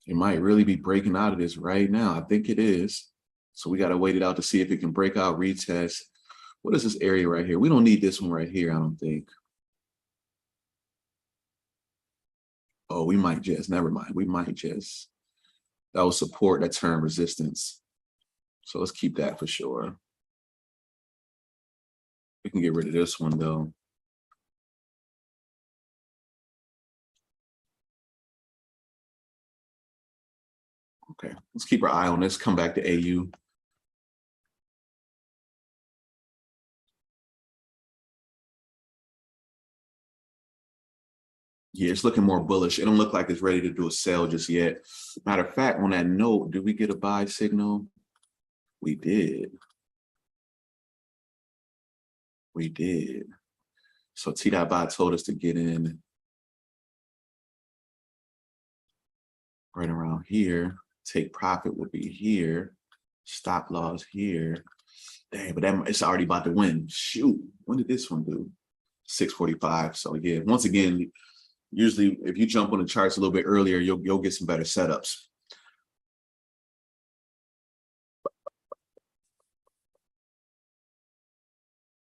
It might really be breaking out of this right now. I think it is. So we got to wait it out to see if it can break out, retest. What is this area right here? We don't need this one right here, I don't think. Oh, we might just, never mind. We might just, that will support that term resistance. So let's keep that for sure. We can get rid of this one though. Okay, let's keep our eye on this. Come back to AU. Yeah, it's looking more bullish. It don't look like it's ready to do a sell just yet. Matter of fact, on that note, did we get a buy signal? We did. We did. So T.Bot told us to get in right around here. Take profit would be here. Stop loss here. Dang, but that it's already about to win. Shoot, when did this one do? 6:45. So yeah, once again, usually if you jump on the charts a little bit earlier, you'll get some better setups.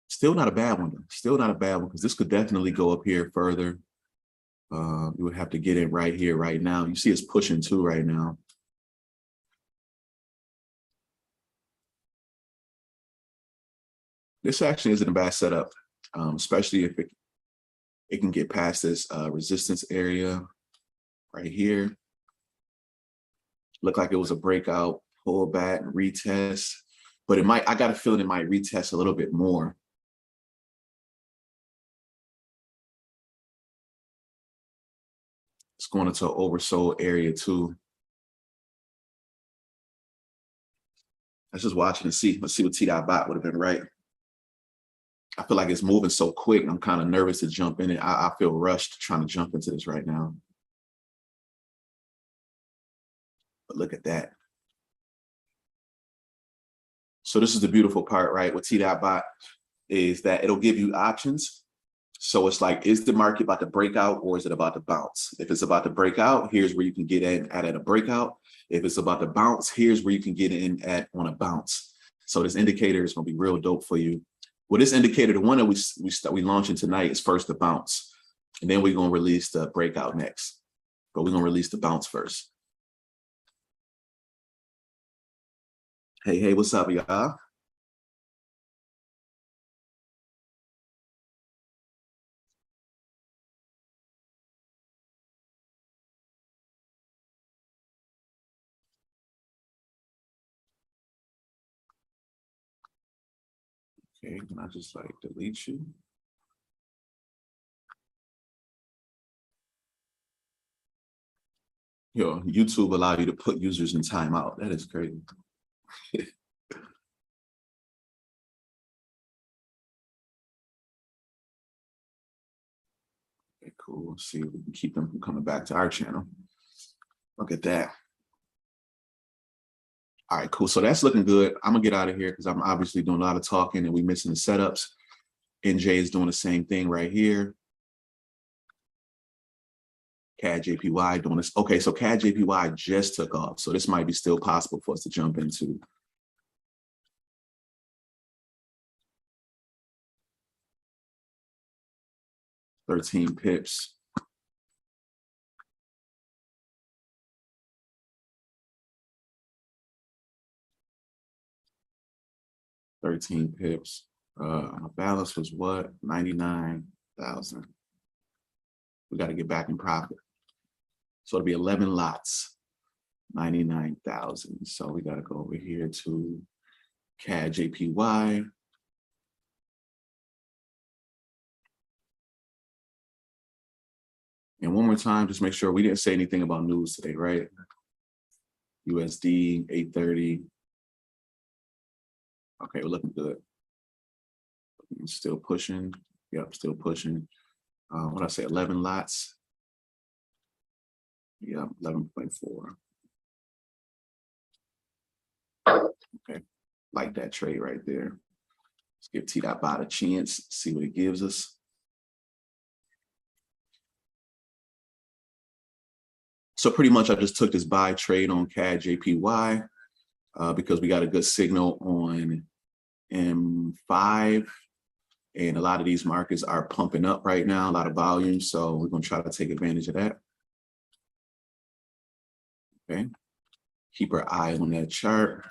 Still not a bad one. Still not a bad one because this could definitely go up here further. You would have to get in right here, right now. You see it's pushing too right now. This actually isn't a bad setup, especially if it can get past this resistance area right here. Looked like it was a breakout, pull back, retest, but it might, I got a feeling it might retest a little bit more. It's going into an oversold area too. Let's just watch it and see. Let's see what T.Bot would have been right. I feel like it's moving so quick. I'm kind of nervous to jump in it. I feel rushed trying to jump into this right now. But look at that. So this is the beautiful part, right? With T.Bot is that it'll give you options. So it's like, is the market about to break out or is it about to bounce? If it's about to break out, here's where you can get in at a breakout. If it's about to bounce, here's where you can get in at on a bounce. So this indicator is going to be real dope for you. Well, this indicator, the one that we launching tonight is first the bounce. And then we're going to release the breakout next. But we're going to release the bounce first. Hey, what's up, y'all? Okay, can I just like delete you? Yo, YouTube allow you to put users in timeout. That is crazy. Okay, cool. Let's see if we can keep them from coming back to our channel. Look at that. All right, cool. So that's looking good. I'm gonna get out of here because I'm obviously doing a lot of talking and we missing the setups. NJ is doing the same thing right here. CAD JPY doing this. Okay, so CAD JPY just took off. So this might be still possible for us to jump into. $13 pips. $13 pips. My balance was what? 99,000. We got to get back in profit. So it'll be 11 lots, 99,000. So we got to go over here to CAD JPY. And one more time, just make sure we didn't say anything about news today, right? USD 830. Okay, we're looking good. Still pushing. Yep, still pushing. What I say, 11 lots. Yeah, 11.4. Okay, like that trade right there. Let's give T.Bot a chance, see what it gives us. So pretty much I just took this buy trade on CAD JPY because we got a good signal on M5. And a lot of these markets are pumping up right now, a lot of volume. So we're going to try to take advantage of that. Okay. Keep our eye on that chart.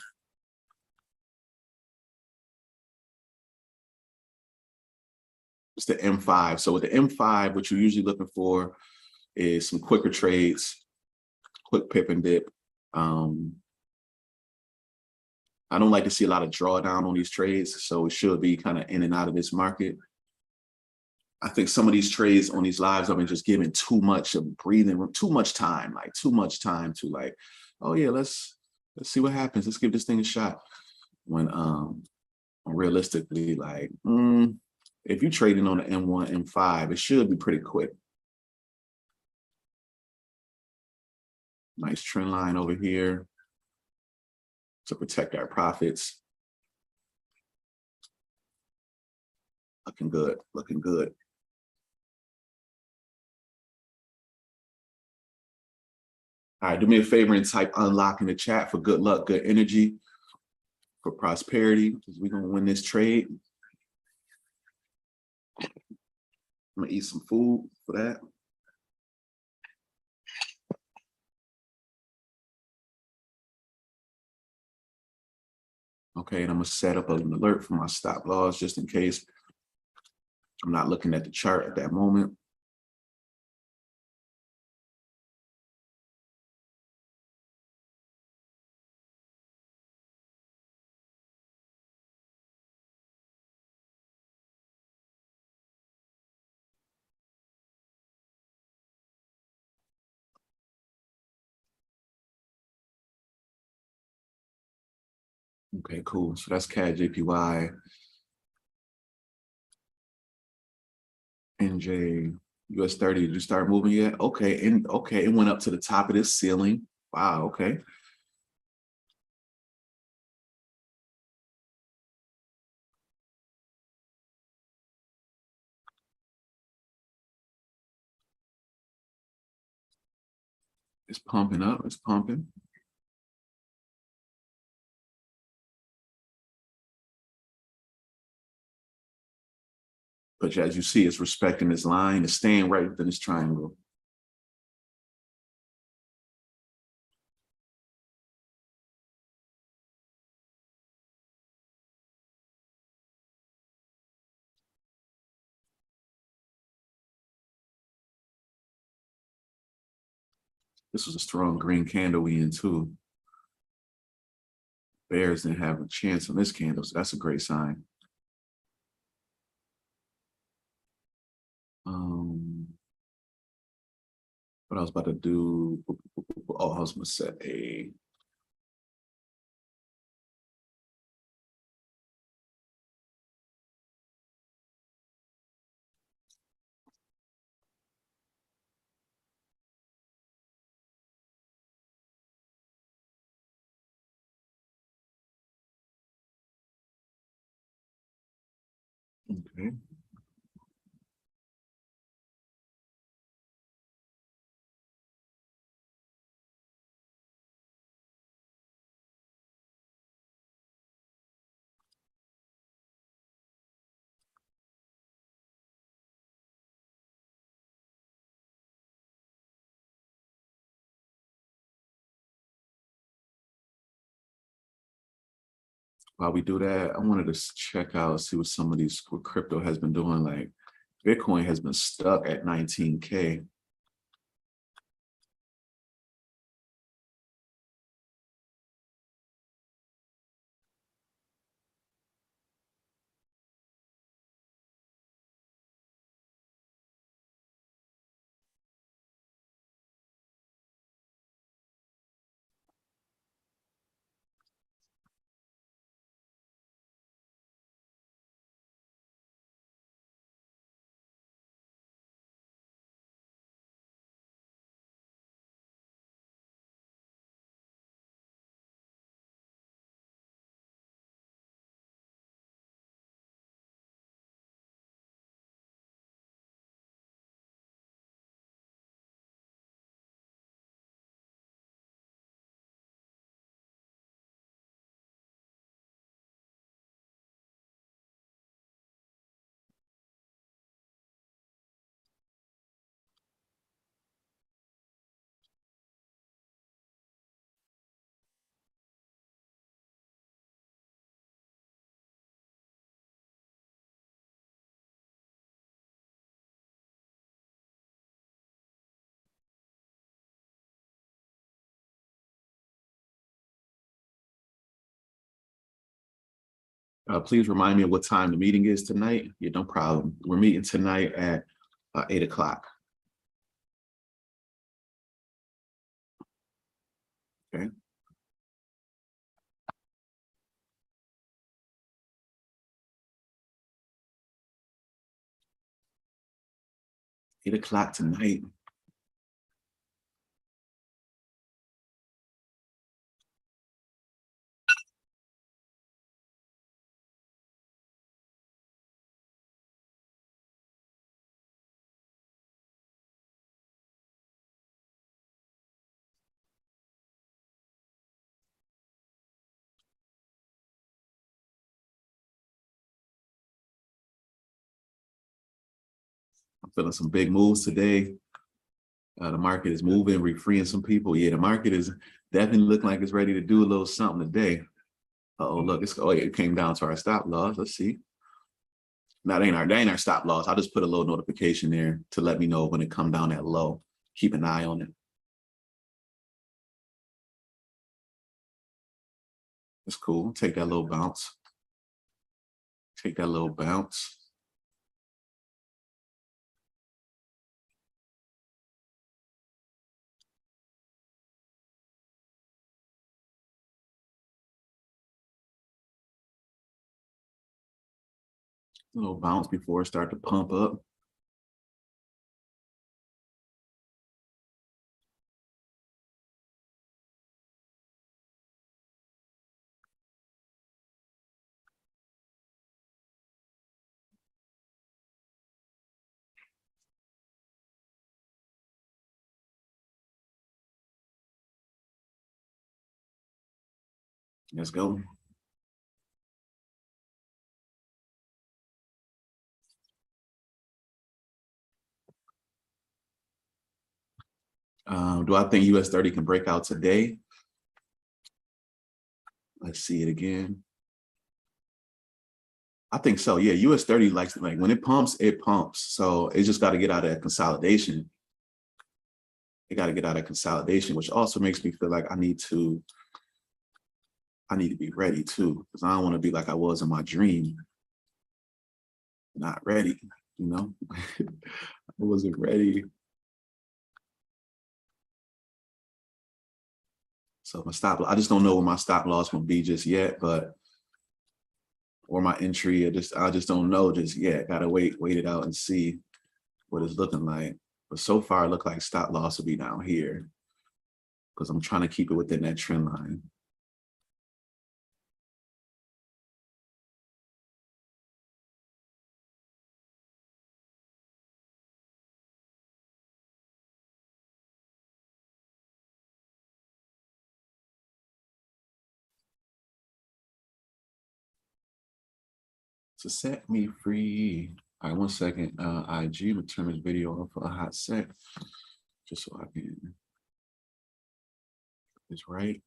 It's the M5. So with the M5, what you're usually looking for is some quicker trades, quick pip and dip. I don't like to see a lot of drawdown on these trades, so it should be kind of in and out of this market. I think some of these trades on these lives have been just giving too much of breathing room, too much time to like, oh yeah, let's see what happens. Let's give this thing a shot. When realistically, like, if you're trading on the M1, M5, it should be pretty quick. Nice trend line over here to protect our profits. Looking good, looking good. All right, do me a favor and type unlock in the chat for good luck, good energy, for prosperity, because we're gonna win this trade. I'm gonna eat some food for that. Okay, and I'm gonna set up an alert for my stop loss just in case I'm not looking at the chart at that moment. Okay, cool. So that's CAD JPY. NJ US 30. Did you start moving yet? Okay, and okay, it went up to the top of this ceiling. Wow, okay. It's pumping up, it's pumping. But as you see, it's respecting this line, it's staying right within this triangle. This was a strong green candle we in too. Bears didn't have a chance on this candle, so that's a great sign. What I was about to do, oh, I was gonna set a, okay. While we do that, I wanted to check out, see what some of these what crypto has been doing. Like Bitcoin has been stuck at 19K. Please remind me of what time the meeting is tonight. Yeah, no problem. We're meeting tonight at 8 o'clock. Okay. 8 o'clock tonight. I'm feeling some big moves today. The market is moving, we're freeing some people. Yeah, the market is definitely looking like it's ready to do a little something today. Oh, look, it came down to our stop loss. Let's see. Now, that ain't our stop loss. I'll just put a little notification there to let me know when it come down that low. Keep an eye on it. It's cool. Take that little bounce. Take that little bounce. A little bounce before it start to pump up. Let's go. Do I think US 30 can break out today? Let's see it again. I think so. Yeah, US 30 likes like when it pumps, it pumps. So it just got to get out of that consolidation. It got to get out of consolidation, which also makes me feel like I need to be ready too, because I don't want to be like I was in my dream. Not ready, you know. I wasn't ready. So my stop, I just don't know what my stop loss will be just yet, but or my entry, I just don't know just yet. Gotta wait it out and see what it's looking like. But so far, it looked like stop loss will be down here because I'm trying to keep it within that trend line. To set me free. All right, 1 second. IG, will turn this video off for a hot sec, just so I can. It's right.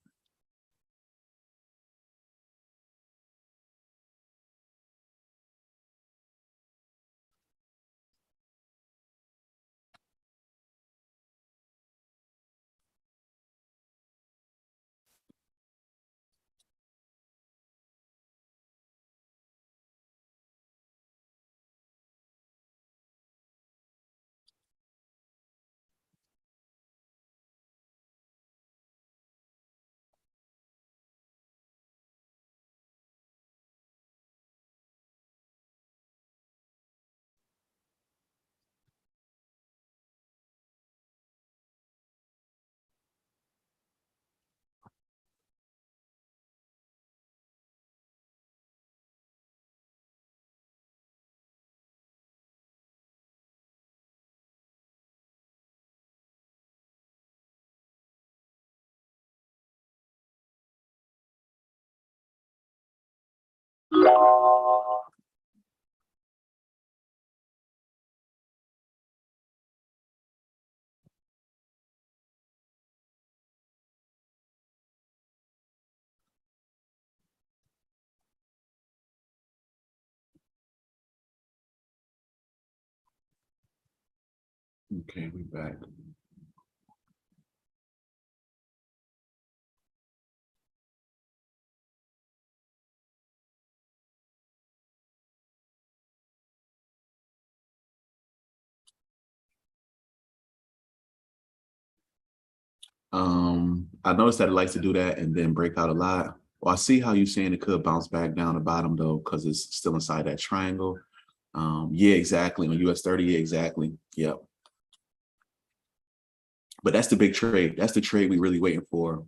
Okay, we back. I noticed that it likes to do that and then break out a lot. Well, I see how you're saying it could bounce back down the bottom though, because it's still inside that triangle. Yeah, exactly. On US 30, yeah, exactly. Yep. But that's the big trade. That's the trade we're really waiting for.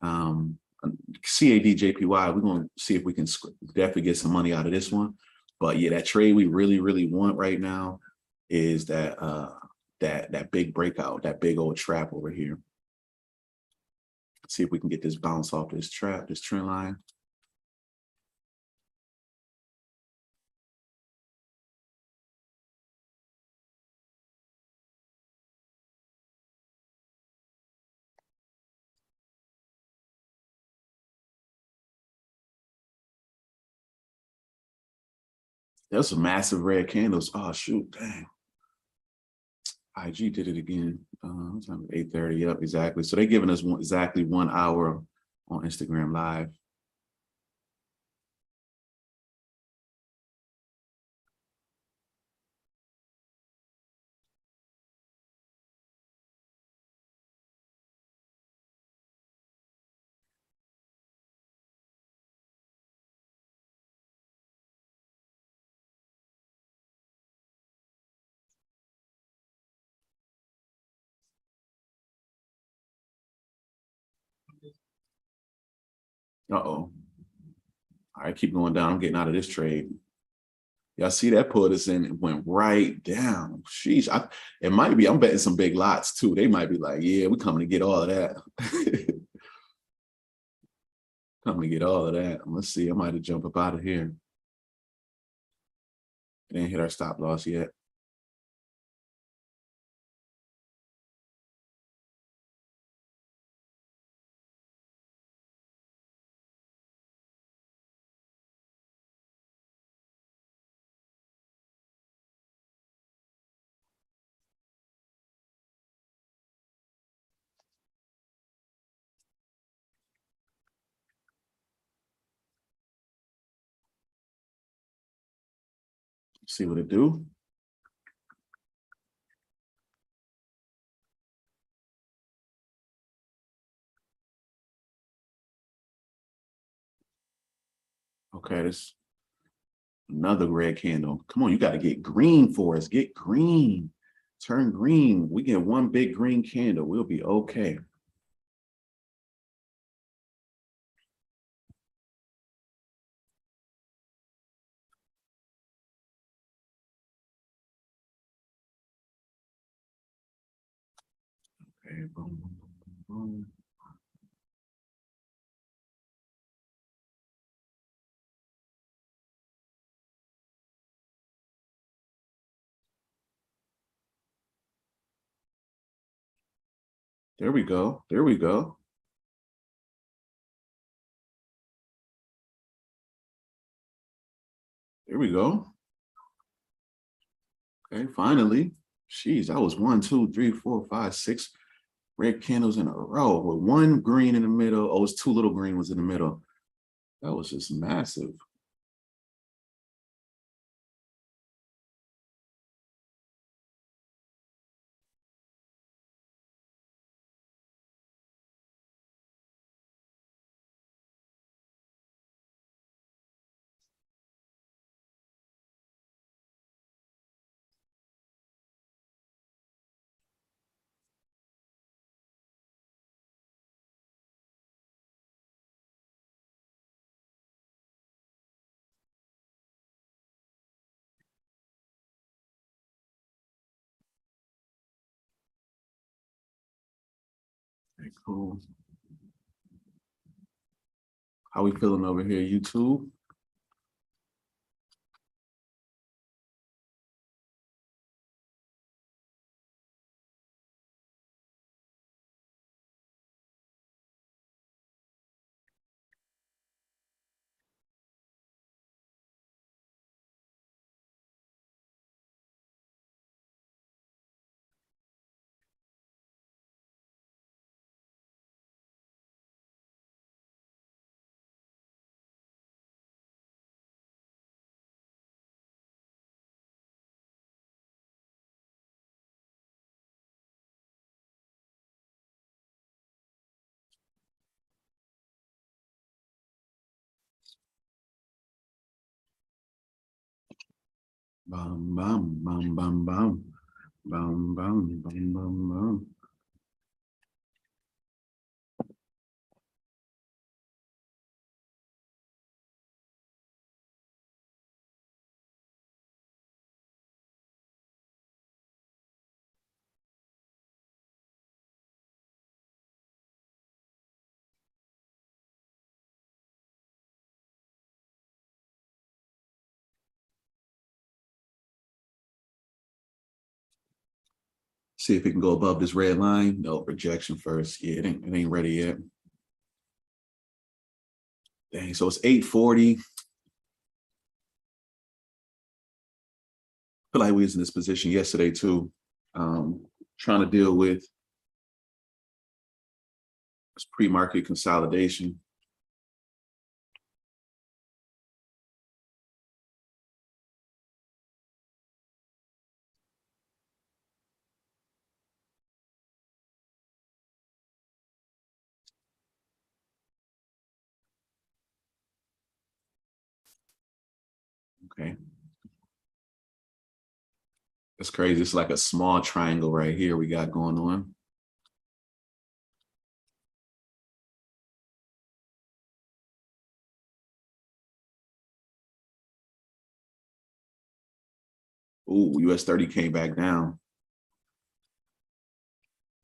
Um, CAD we're going to see if we can definitely get some money out of this one. But yeah, that trade we really, really want right now is that that big breakout, that big old trap over here. See if we can get this bounce off this trap, this trend line. There's some massive red candles. Oh shoot, dang. IG did it again. Time 8:30. Yep, exactly. So they're giving us exactly 1 hour on Instagram Live. Uh-oh. All right, keep going down. I'm getting out of this trade. Y'all see that put us in, it went right down. Sheesh. It might be, I'm betting some big lots too. They might be like, yeah, we're coming to get all of that. Coming to get all of that. Let's see, I might have jumped up out of here. Didn't hit our stop loss yet. See what it do. Okay, this another red candle. Come on, you got to get green for us. Get green. Turn green. We get one big green candle. We'll be okay. Okay, boom, boom, boom, boom. There we go. There we go. There we go. Okay, finally. Jeez, that was 1, 2, 3, 4, 5, 6 red candles in a row with one green in the middle. Oh, it's two little green ones in the middle. That was just massive. Okay, cool. How we feeling over here, YouTube? Bum, bum, bum, bum, bum. Bum, bum, bum, bum, bum. See if it can go above this red line. No, rejection first. Yeah, it ain't ready yet. Dang, so it's 840. I feel like we was in this position yesterday too. Trying to deal with this pre-market consolidation. Okay. That's crazy. It's like a small triangle right here we got going on. Ooh, US 30 came back down.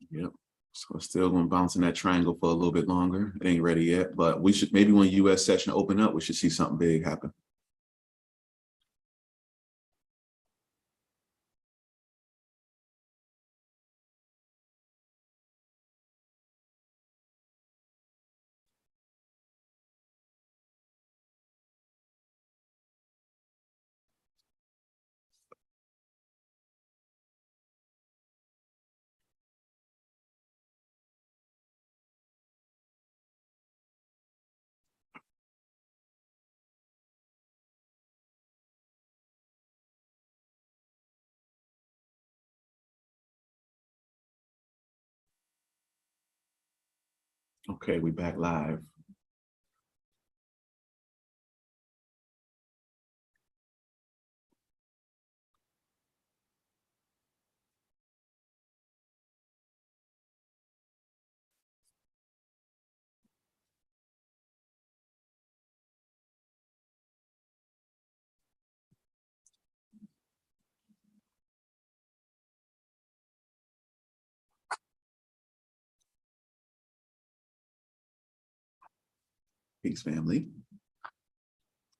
Yep. So it's still going to bounce in that triangle for a little bit longer. It ain't ready yet, but we should, maybe when US session open up, we should see something big happen. Okay, we back live. Peace, family.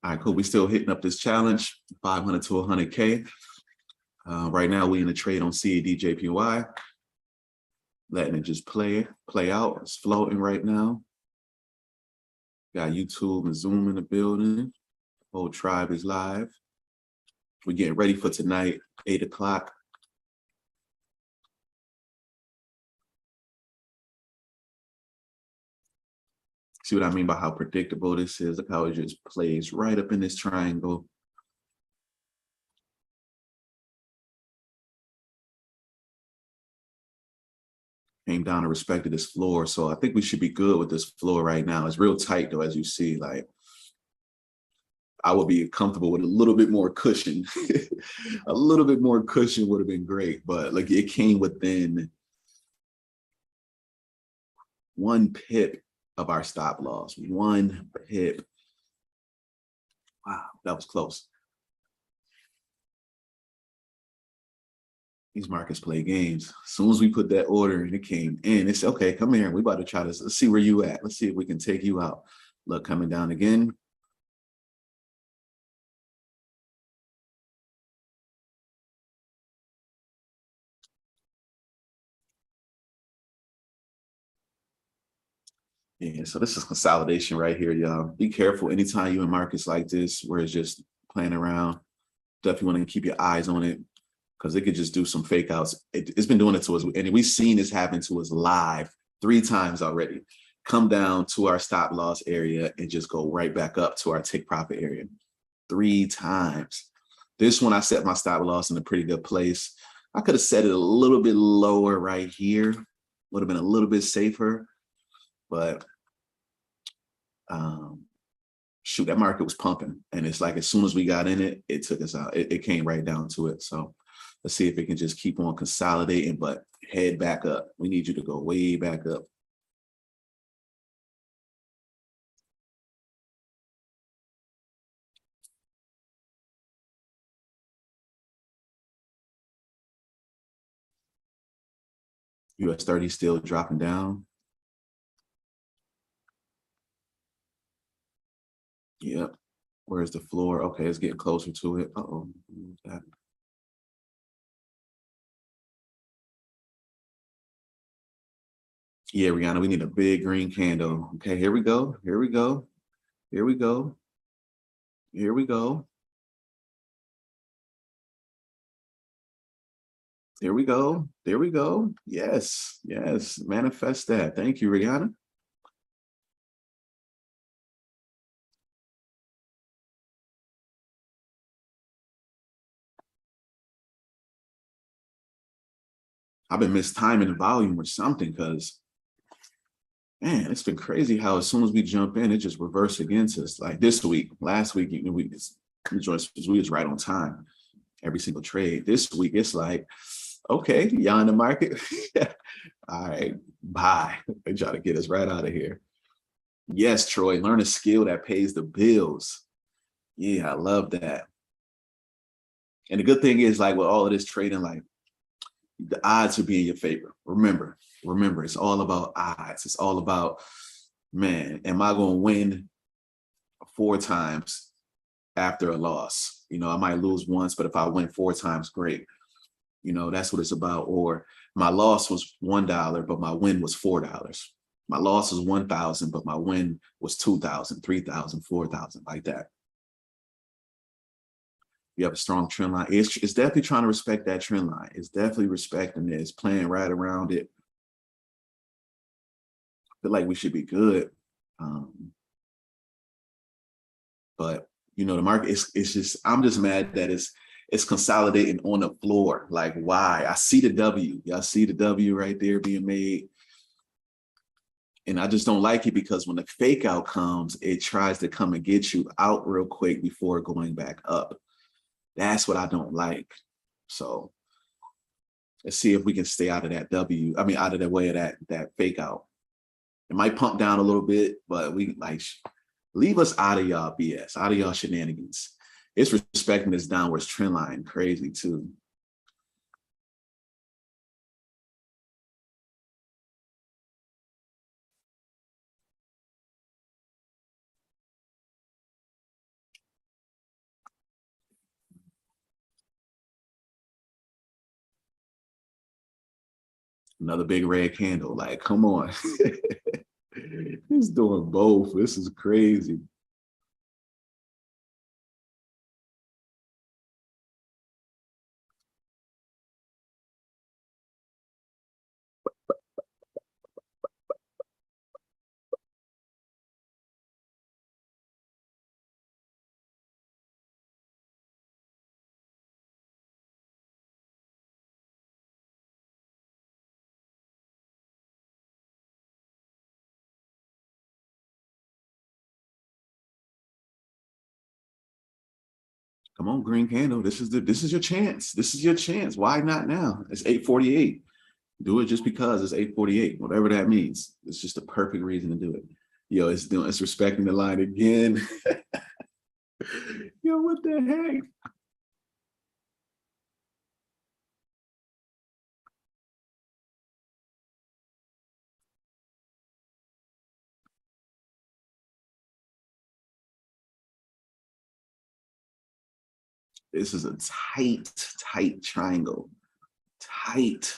All right, cool. We still hitting up this challenge, 500 to 100K. Right now, we in a trade on CAD letting it just play out. It's floating right now. Got YouTube and Zoom in the building. Whole tribe is live. We're getting ready for tonight, 8 o'clock. See what I mean by how predictable this is? Look how it just plays right up in this triangle. Came down and respected this floor. So I think we should be good with this floor right now. It's real tight though, as you see. Like, I would be comfortable with a little bit more cushion. A little bit more cushion would have been great, but like it came within 1 pip of our stop loss. 1 pip. Wow, that was close. These markets play games. As soon as we put that order in, it came in. It's okay, come here. We about to try this. Let's see where you at. Let's see if we can take you out. Look, coming down again. Yeah, so this is consolidation right here, y'all. Be careful anytime you're in markets like this where it's just playing around. Definitely want to keep your eyes on it because it could just do some fake outs. It's been doing it to us. And we've seen this happen to us live 3 times already. Come down to our stop loss area and just go right back up to our take profit area. 3 times. This one, I set my stop loss in a pretty good place. I could have set it a little bit lower right here. Would have been a little bit safer, but shoot, that market was pumping. And it's like, as soon as we got in it, it took us out. It came right down to it. So let's see if it can just keep on consolidating, but head back up. We need you to go way back up. US 30 still dropping down. Yep. Where's the floor? Okay, it's getting closer to it. Uh-oh. Yeah, Rihanna, we need a big green candle. Okay, here we go. Here we go. Here we go. Here we go. Here we go. There we go. Yes, yes. Manifest that. Thank you, Rihanna. I've been mistiming the volume or something because, man, it's been crazy how as soon as we jump in, it just reverses against us. Like this week, last week, we was right on time every single trade. This week, it's like, okay, y'all in the market. All right, bye. They try to get us right out of here. Yes, Troy, learn a skill that pays the bills. Yeah, I love that. And the good thing is, like, with all of this trading, like, the odds will be in your favor. Remember, it's all about odds. It's all about, man, am I going to win 4 times after a loss? You know, I might lose once, but if I win 4 times, great. You know, that's what it's about. Or my loss was $1, but my win was $4. My loss was 1,000, but my win was 2,000, 3,000, 4,000, like that. You have a strong trend line. It's definitely trying to respect that trend line. It's definitely respecting it. It's playing right around it. I feel like we should be good. But you know, the market it's just, I'm just mad that it's consolidating on the floor. Like, why? I see the W. Y'all see the W right there being made. And I just don't like it because when the fake out comes, it tries to come and get you out real quick before going back up. That's what I don't like. So let's see if we can stay out of that W. I mean, out of the way of that fake out. It might pump down a little bit, but we like leave us out of y'all BS, out of y'all shenanigans. It's respecting this downwards trend line crazy too. Another big red candle. Like, come on. He's doing both. This is crazy. Come on, green candle. This is your chance. This is your chance. Why not now? It's 8:48. Do it just because it's 8:48, whatever that means. It's just a perfect reason to do it. Yo, it's respecting the line again. Yo, what the heck? This is a tight triangle. Tight.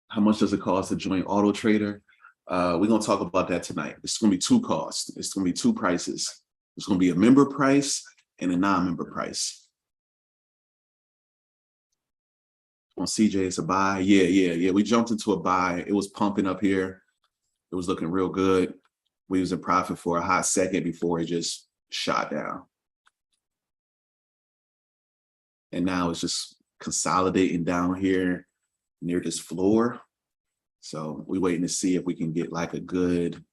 How much does it cost to join Auto Trader? We're gonna talk about that tonight. It's gonna be 2 costs. It's gonna be 2 prices. It's gonna be a member price and a non-member price. On CJ, it's a buy. Yeah. We jumped into a buy. It was pumping up here. It was looking real good. We was in profit for a hot second before it just shot down. and now it's just consolidating down here near this floor. So we're waiting to see if we can get like a good,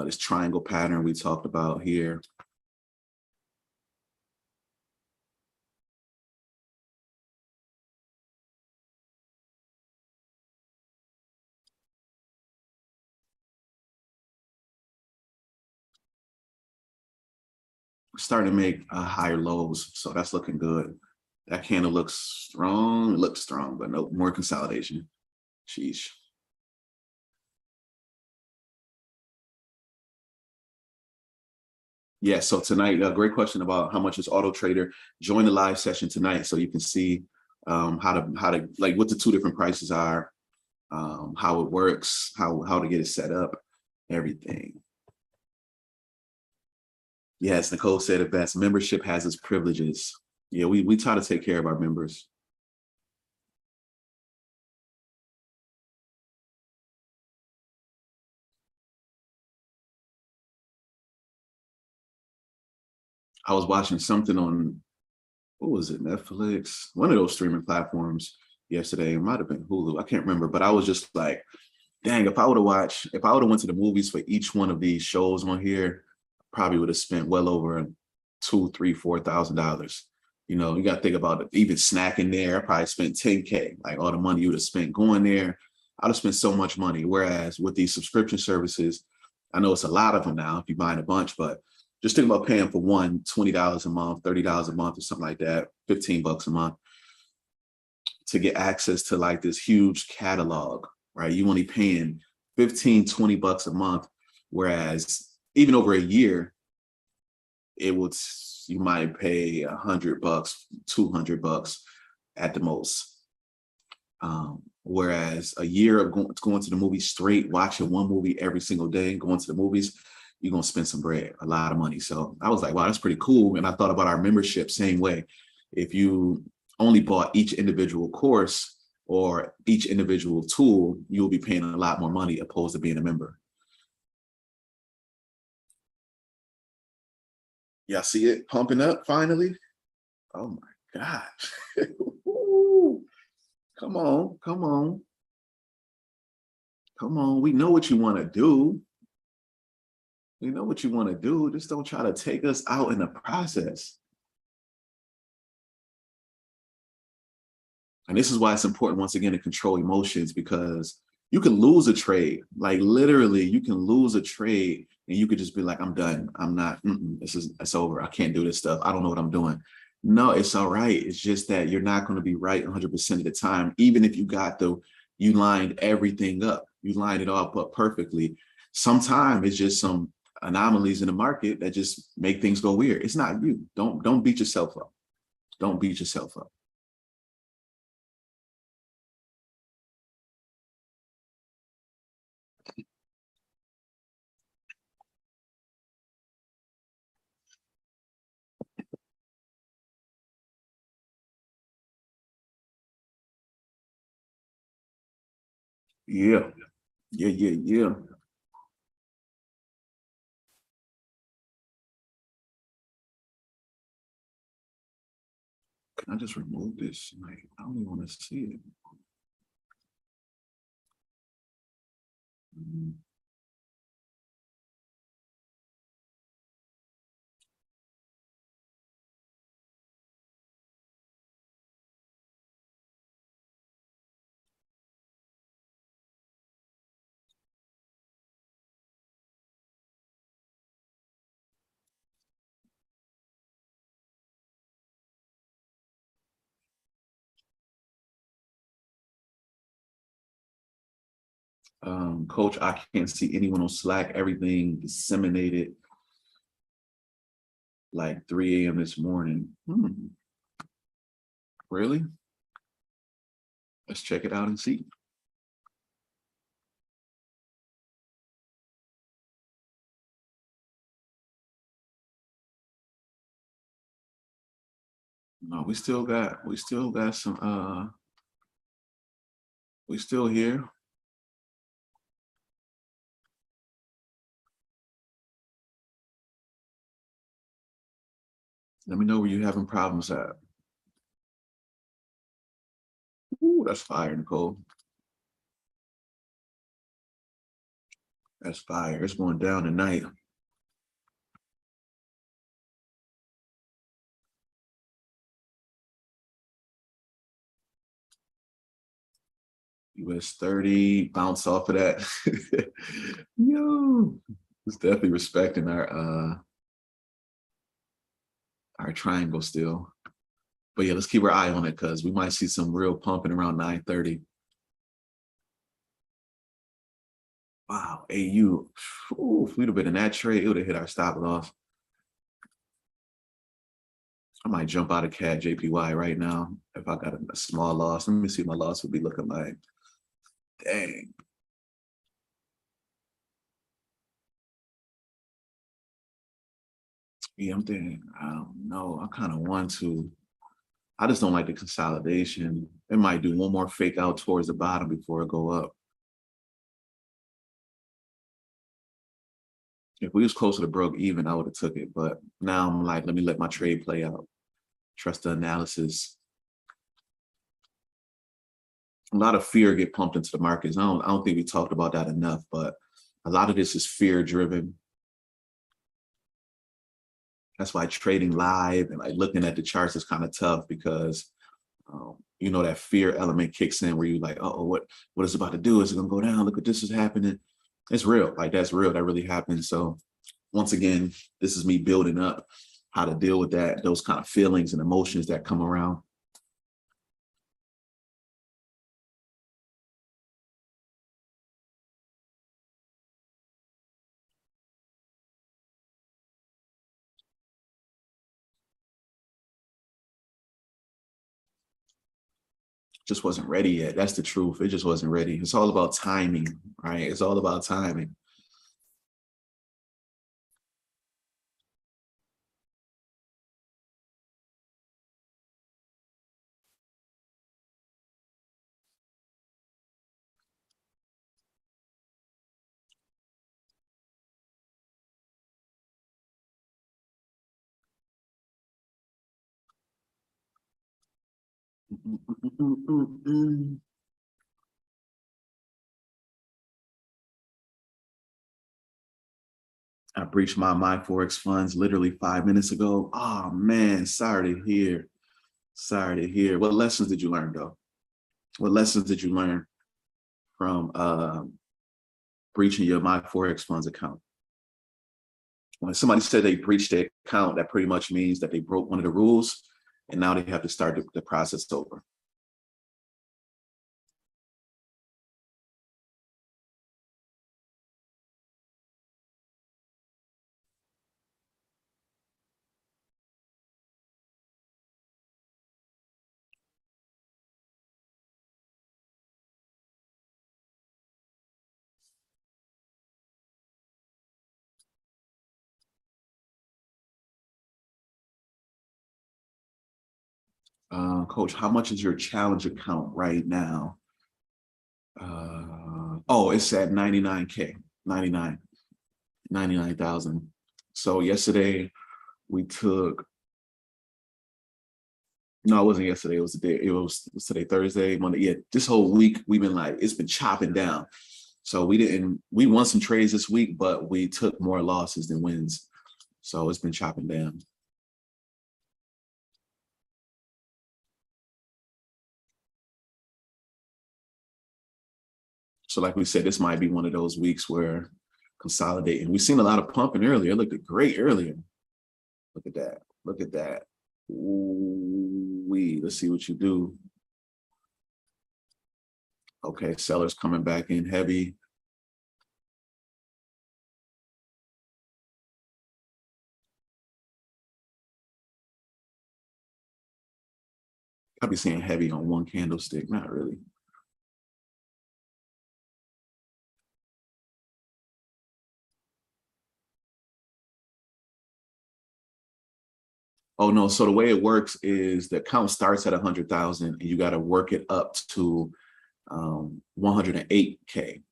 this triangle pattern we talked about here. We're starting to make higher lows, so that's looking good. That candle looks strong. It looks strong, but no more consolidation. Sheesh. Yeah, so tonight, great question about how much is Auto Trader. Join the live session tonight so you can see how to like what the two different prices are, how it works, how to get it set up, everything. Yes, Nicole said it best. Membership has its privileges. Yeah, we try to take care of our members. I was watching something on, what was it, Netflix? One of those streaming platforms yesterday. It might have been Hulu. I can't remember, but I was just like, dang, if I would have went to the movies for each one of these shows on here, probably would have spent well over $2, $3, $4,000. You know, you got to think about it. Even snacking there, I probably spent 10K. Like all the money you would have spent going there, I'd have spent so much money. Whereas with these subscription services, I know it's a lot of them now if you're buying a bunch, but just think about paying for one $20 a month, $30 a month, or something like that, $15 a month to get access to like this huge catalog, right? You only paying 15, $20 a month, whereas even over a year, it would, you might pay $100, $200 at the most. Whereas a year of going to the movies straight, watching one movie every single day, going to the movies, you're gonna spend some bread, a lot of money. So I was like, wow, that's pretty cool. And I thought about our membership same way. If you only bought each individual course or each individual tool, you'll be paying a lot more money opposed to being a member. Y'all see it pumping up finally? Oh my gosh. Come on, come on, come on. We know what you want to do. We know what you want to do. Just don't try to take us out in the process. And this is why it's important, once again, to control emotions, because you can lose a trade. Like literally, you can lose a trade and you could just be like, I'm done. I'm not, it's over. I can't do this stuff. I don't know what I'm doing. No, it's all right. It's just that you're not going to be right 100% of the time. Even if you lined everything up, you lined it all up perfectly. Sometimes it's just some anomalies in the market that just make things go weird. It's not you. Don't beat yourself up. Don't beat yourself up. Yeah. Yeah, yeah, yeah. Can I just remove this? Like, I don't even want to see it. Mm. Coach, I can't see anyone on Slack. Everything disseminated like 3 a.m. this morning. Really? Let's check it out and see. No, we still got some, we still here. Let me know where you're having problems at. Ooh, that's fire, Nicole. That's fire. It's going down tonight. US 30, bounce off of that. Yo, it's definitely respecting our triangle still. But yeah, let's keep our eye on it because we might see some real pumping around 9:30. Wow, AU. Ooh, if we'd have been in that trade, it would have hit our stop loss. I might jump out of CAD JPY right now if I got a small loss. Let me see what my loss would be looking like. Dang. Yeah, I'm thinking, I don't know. I kind of want to. I just don't like the consolidation. It might do one more fake out towards the bottom before it go up. If we was closer to broke even, I would have took it. But now I'm like, let me let my trade play out. Trust the analysis. A lot of fear get pumped into the markets. I don't think we talked about that enough, but a lot of this is fear driven. That's why trading live and like looking at the charts is kind of tough because you know that fear element kicks in where you like, oh, what it's about to do? Is it gonna go down? Look what this is happening. It's real. Like that's real. That really happens. So once again, this is me building up how to deal with that, those kind of feelings and emotions that come around. Just wasn't ready yet. That's the truth. It just wasn't ready. It's all about timing, right? It's all about timing. I breached my Forex funds literally 5 minutes ago. Oh man, sorry to hear. Sorry to hear. What lessons did you learn though? What lessons did you learn from breaching your my Forex funds account? When somebody said they breached their account, that pretty much means that they broke one of the rules and now they have to start the process over. Coach, how much is your challenge account right now? Oh, it's at 99K, 99,000. So yesterday we took, no, it wasn't yesterday. It was the day, it was today, Thursday, Monday. Yeah, this whole week we've been like, it's been chopping down. So we won some trades this week, but we took more losses than wins. So it's been chopping down. So like we said, this might be one of those weeks where consolidating. We've seen a lot of pumping earlier. It looked great earlier. Look at that. Look at that. Ooh, let's see what you do. Okay, sellers coming back in heavy. I'll be seeing heavy on one candlestick. Not really. Oh no, so the way it works is the account starts at 100,000 and you got to work it up to 108K.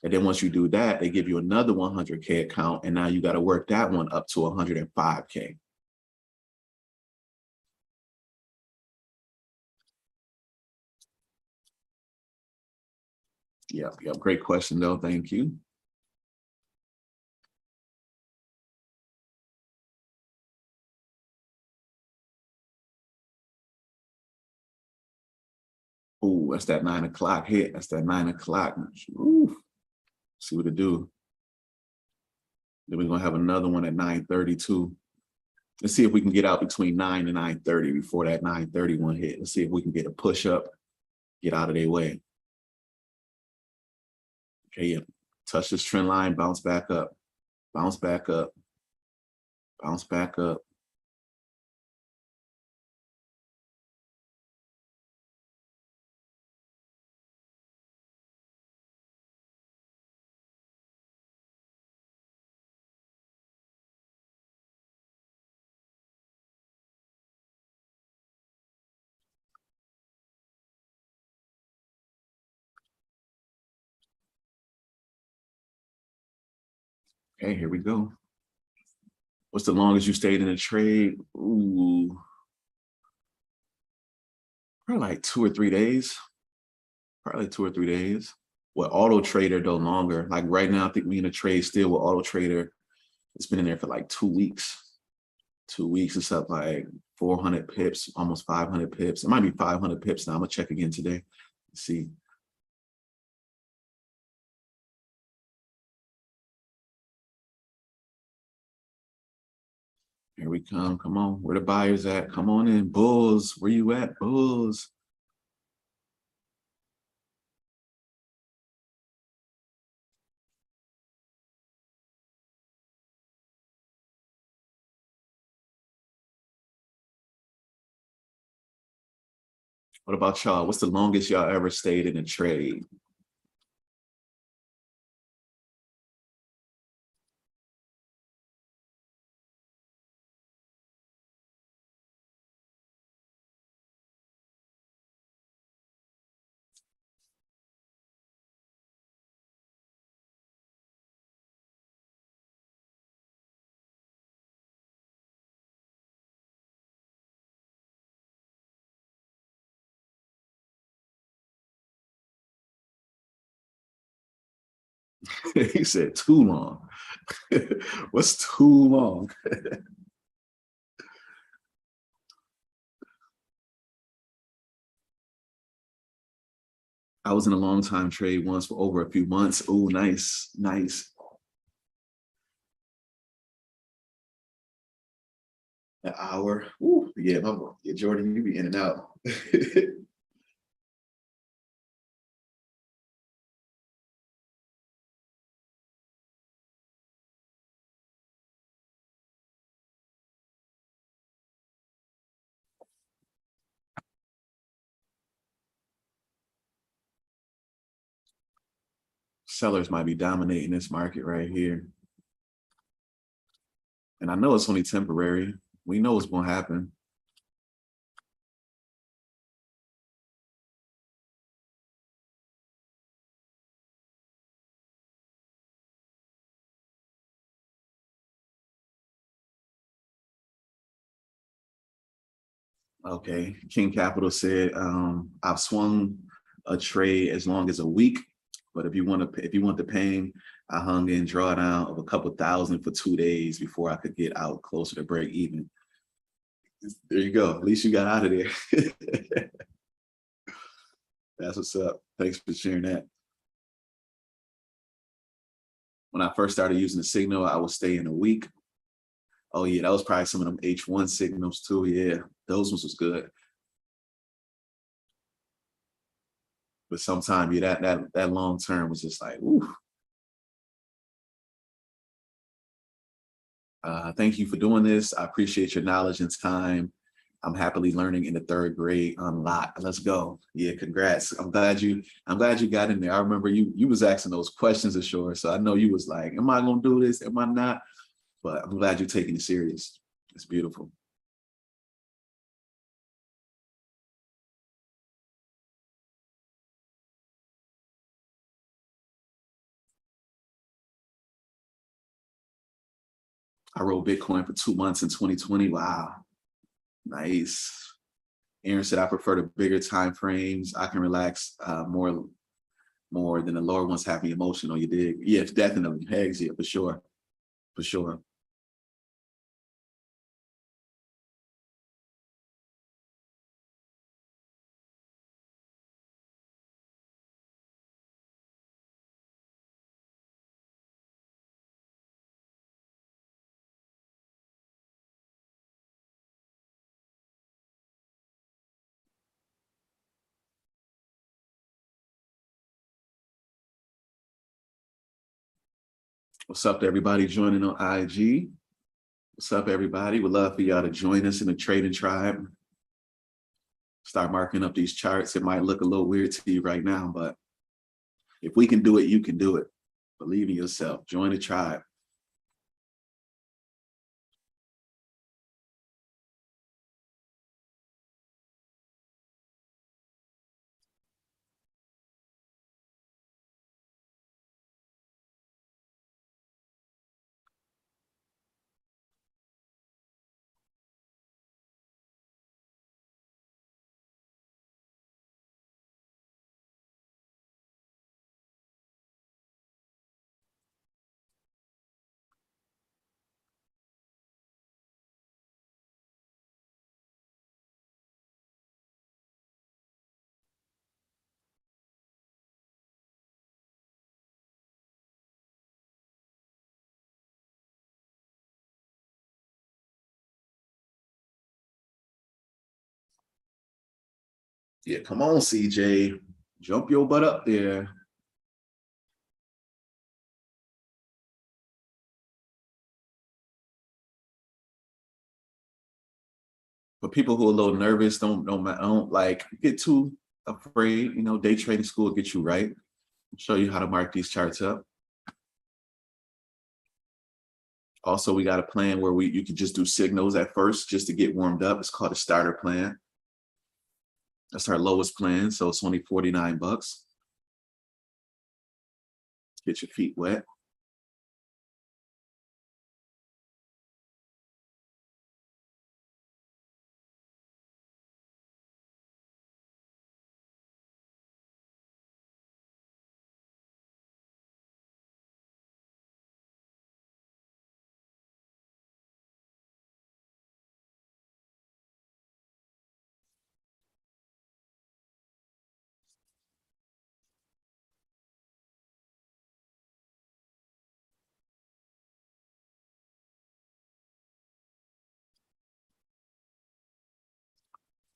And then once you do that, they give you another 100K account and now you got to work that one up to 105K. Yep, yep. Great question though. Thank you. Oh, that's that 9 o'clock hit. That's that 9 o'clock. Ooh, see what it do. Then we're gonna have another one at 9:32. Let's see if we can get out between 9 and 9:30 before that 9:31 hit. Let's see if we can get a push up, get out of their way. Okay, yeah. Touch this trend line, bounce back up, bounce back up, bounce back up. Okay, here we go. What's the longest you stayed in a trade? Ooh, probably like 2 or 3 days. Probably 2 or 3 days. With Auto Trader though longer. Like right now, I think we in a trade still with Auto Trader. It's been in there for like 2 weeks. 2 weeks, it's up like 400 pips, almost 500 pips. It might be 500 pips now. I'm gonna check again today. Let's see. Here we come. Come on. Where the buyers at? Come on in. Bulls. Where you at? Bulls. What about y'all? What's the longest y'all ever stayed in a trade? He said too long. What's too long? I was in a long time trade once for over a few months. Oh, nice, nice. An hour. Ooh, yeah, yeah, Jordan, you be in and out. Sellers might be dominating this market right here. And I know it's only temporary. We know what's going to happen. Okay. King Capital said, I've swung a trade as long as a week, but if you want the pain, I hung in drawdown of a couple thousand for 2 days before I could get out closer to break even. There you go. At least you got out of there. That's what's up. Thanks for sharing that. When I first started using the signal, I would stay in a week. Oh yeah, that was probably some of them H1 signals too. Yeah, those ones was good. But sometimes, yeah, that long term was just like, ooh. Thank you for doing this. I appreciate your knowledge and time. I'm happily learning in the third grade. Unlock. Let's go. Yeah, congrats. I'm glad you got in there. I remember you was asking those questions ashore. So I know you was like, am I gonna do this? Am I not? But I'm glad you're taking it serious. It's beautiful. I rode Bitcoin for 2 months in 2020. Wow. Nice. Aaron said, I prefer the bigger time frames. I can relax more. more than the lower ones have me emotional. You dig? Yes, definitely. Hegs, yeah, for sure. For sure. What's up to everybody joining on IG? What's up, everybody? Would love for y'all to join us in the trading tribe. Start marking up these charts. It might look a little weird to you right now, but if we can do it, you can do it. Believe in yourself. Join the tribe. Yeah, come on, CJ. Jump your butt up there. For people who are a little nervous, don't like get too afraid. You know, day trading school will get you right. Show you how to mark these charts up. Also, we got a plan where you can just do signals at first just to get warmed up. It's called a starter plan. That's our lowest plan, so it's only 49 bucks. Get your feet wet.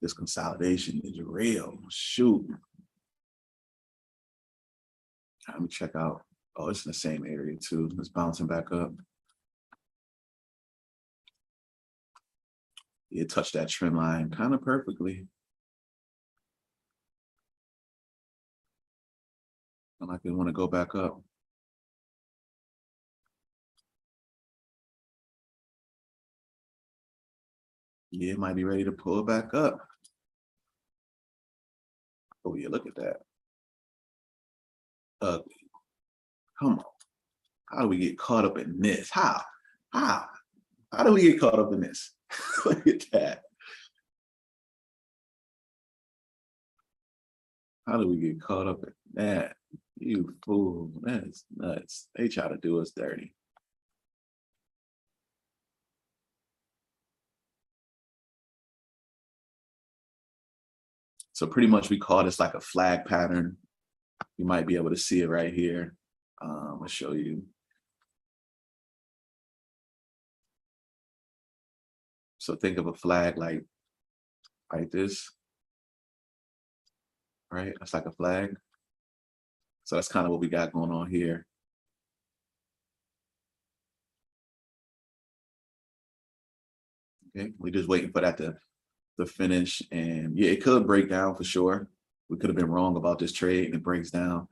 This consolidation is real. Shoot. Let me check out. Oh, it's in the same area too. It's bouncing back up. It touched that trend line kind of perfectly. I like we want to go back up. Yeah, it might be ready to pull back up. Oh yeah, look at that. Ugly. Come on. How do we get caught up in this? How? How? How do we get caught up in this? Look at that. How do we get caught up in that? You fool. That's nuts. They try to do us dirty. So pretty much we call this like a flag pattern. You might be able to see it right here. I'll show you. So think of a flag like this, right? That's like a flag. So that's kind of what we got going on here. Okay, we're just waiting for that to finish. And yeah, it could break down for sure. We could have been wrong about this trade and it breaks down,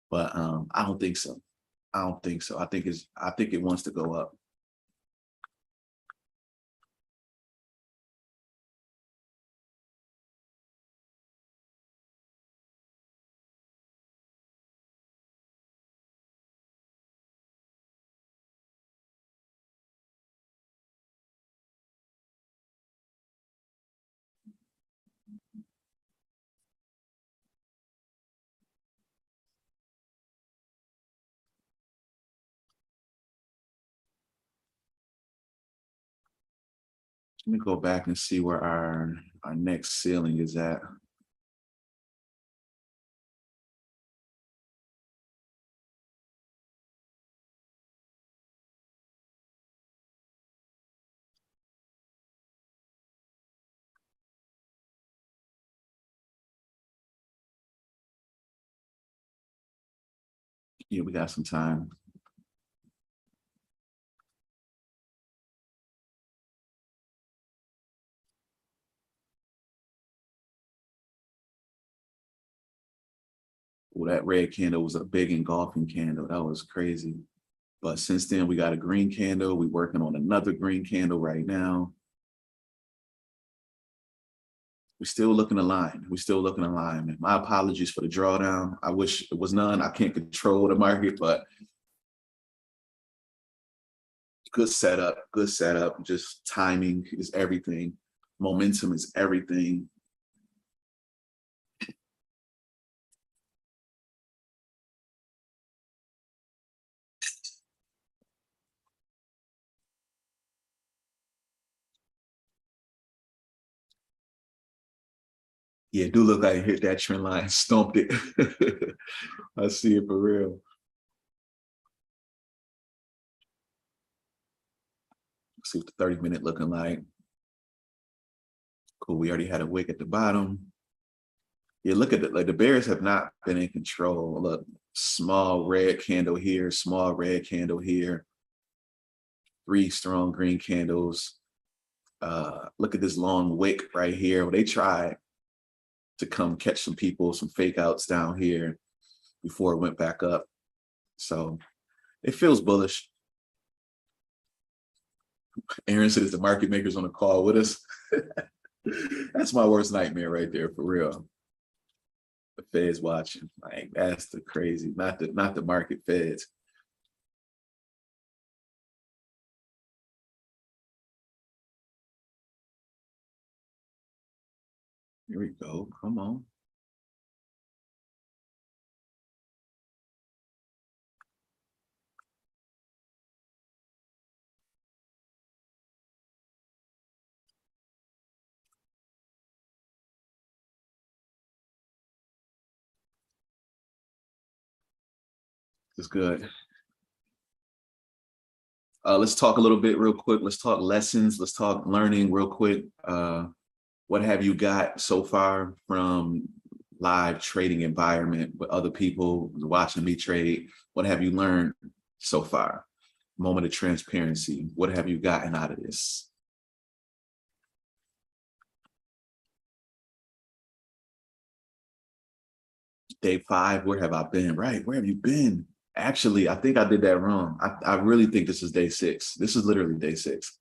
but I don't think so. I don't think so. I think it wants to go up. Let me go back and see where our next ceiling is at. Yeah, we got some time. Well, that red candle was a big engulfing candle. That was crazy. But since then, we got a green candle. We're working on another green candle right now. We're still looking aligned. We're still looking aligned. My apologies for the drawdown. I wish it was none. I can't control the market, but good setup, good setup. Just timing is everything. Momentum is everything. Yeah, it do look like it hit that trend line, stumped it. I see it for real. Let's see what the 30-minute looking like. Cool, we already had a wick at the bottom. Yeah, look at it, like the bears have not been in control. Look, small red candle here, small red candle here, 3 strong green candles. Look at this long wick right here. Well, they tried to come catch some people, some fake outs down here before it went back up. So it feels bullish. Aaron says the market makers on the call with us. That's my worst nightmare right there, for real. The Feds watching, like that's the crazy, not the market Feds. Here we go. Come on. It's good. Let's talk a little bit real quick. Let's talk lessons. Let's talk learning real quick. What have you got so far from live trading environment with other people watching me trade? What have you learned so far? Moment of transparency. What have you gotten out of this? Day 5, where have I been? Right, where have you been? Actually, I think I did that wrong. I really think this is day 6. This is literally day 6.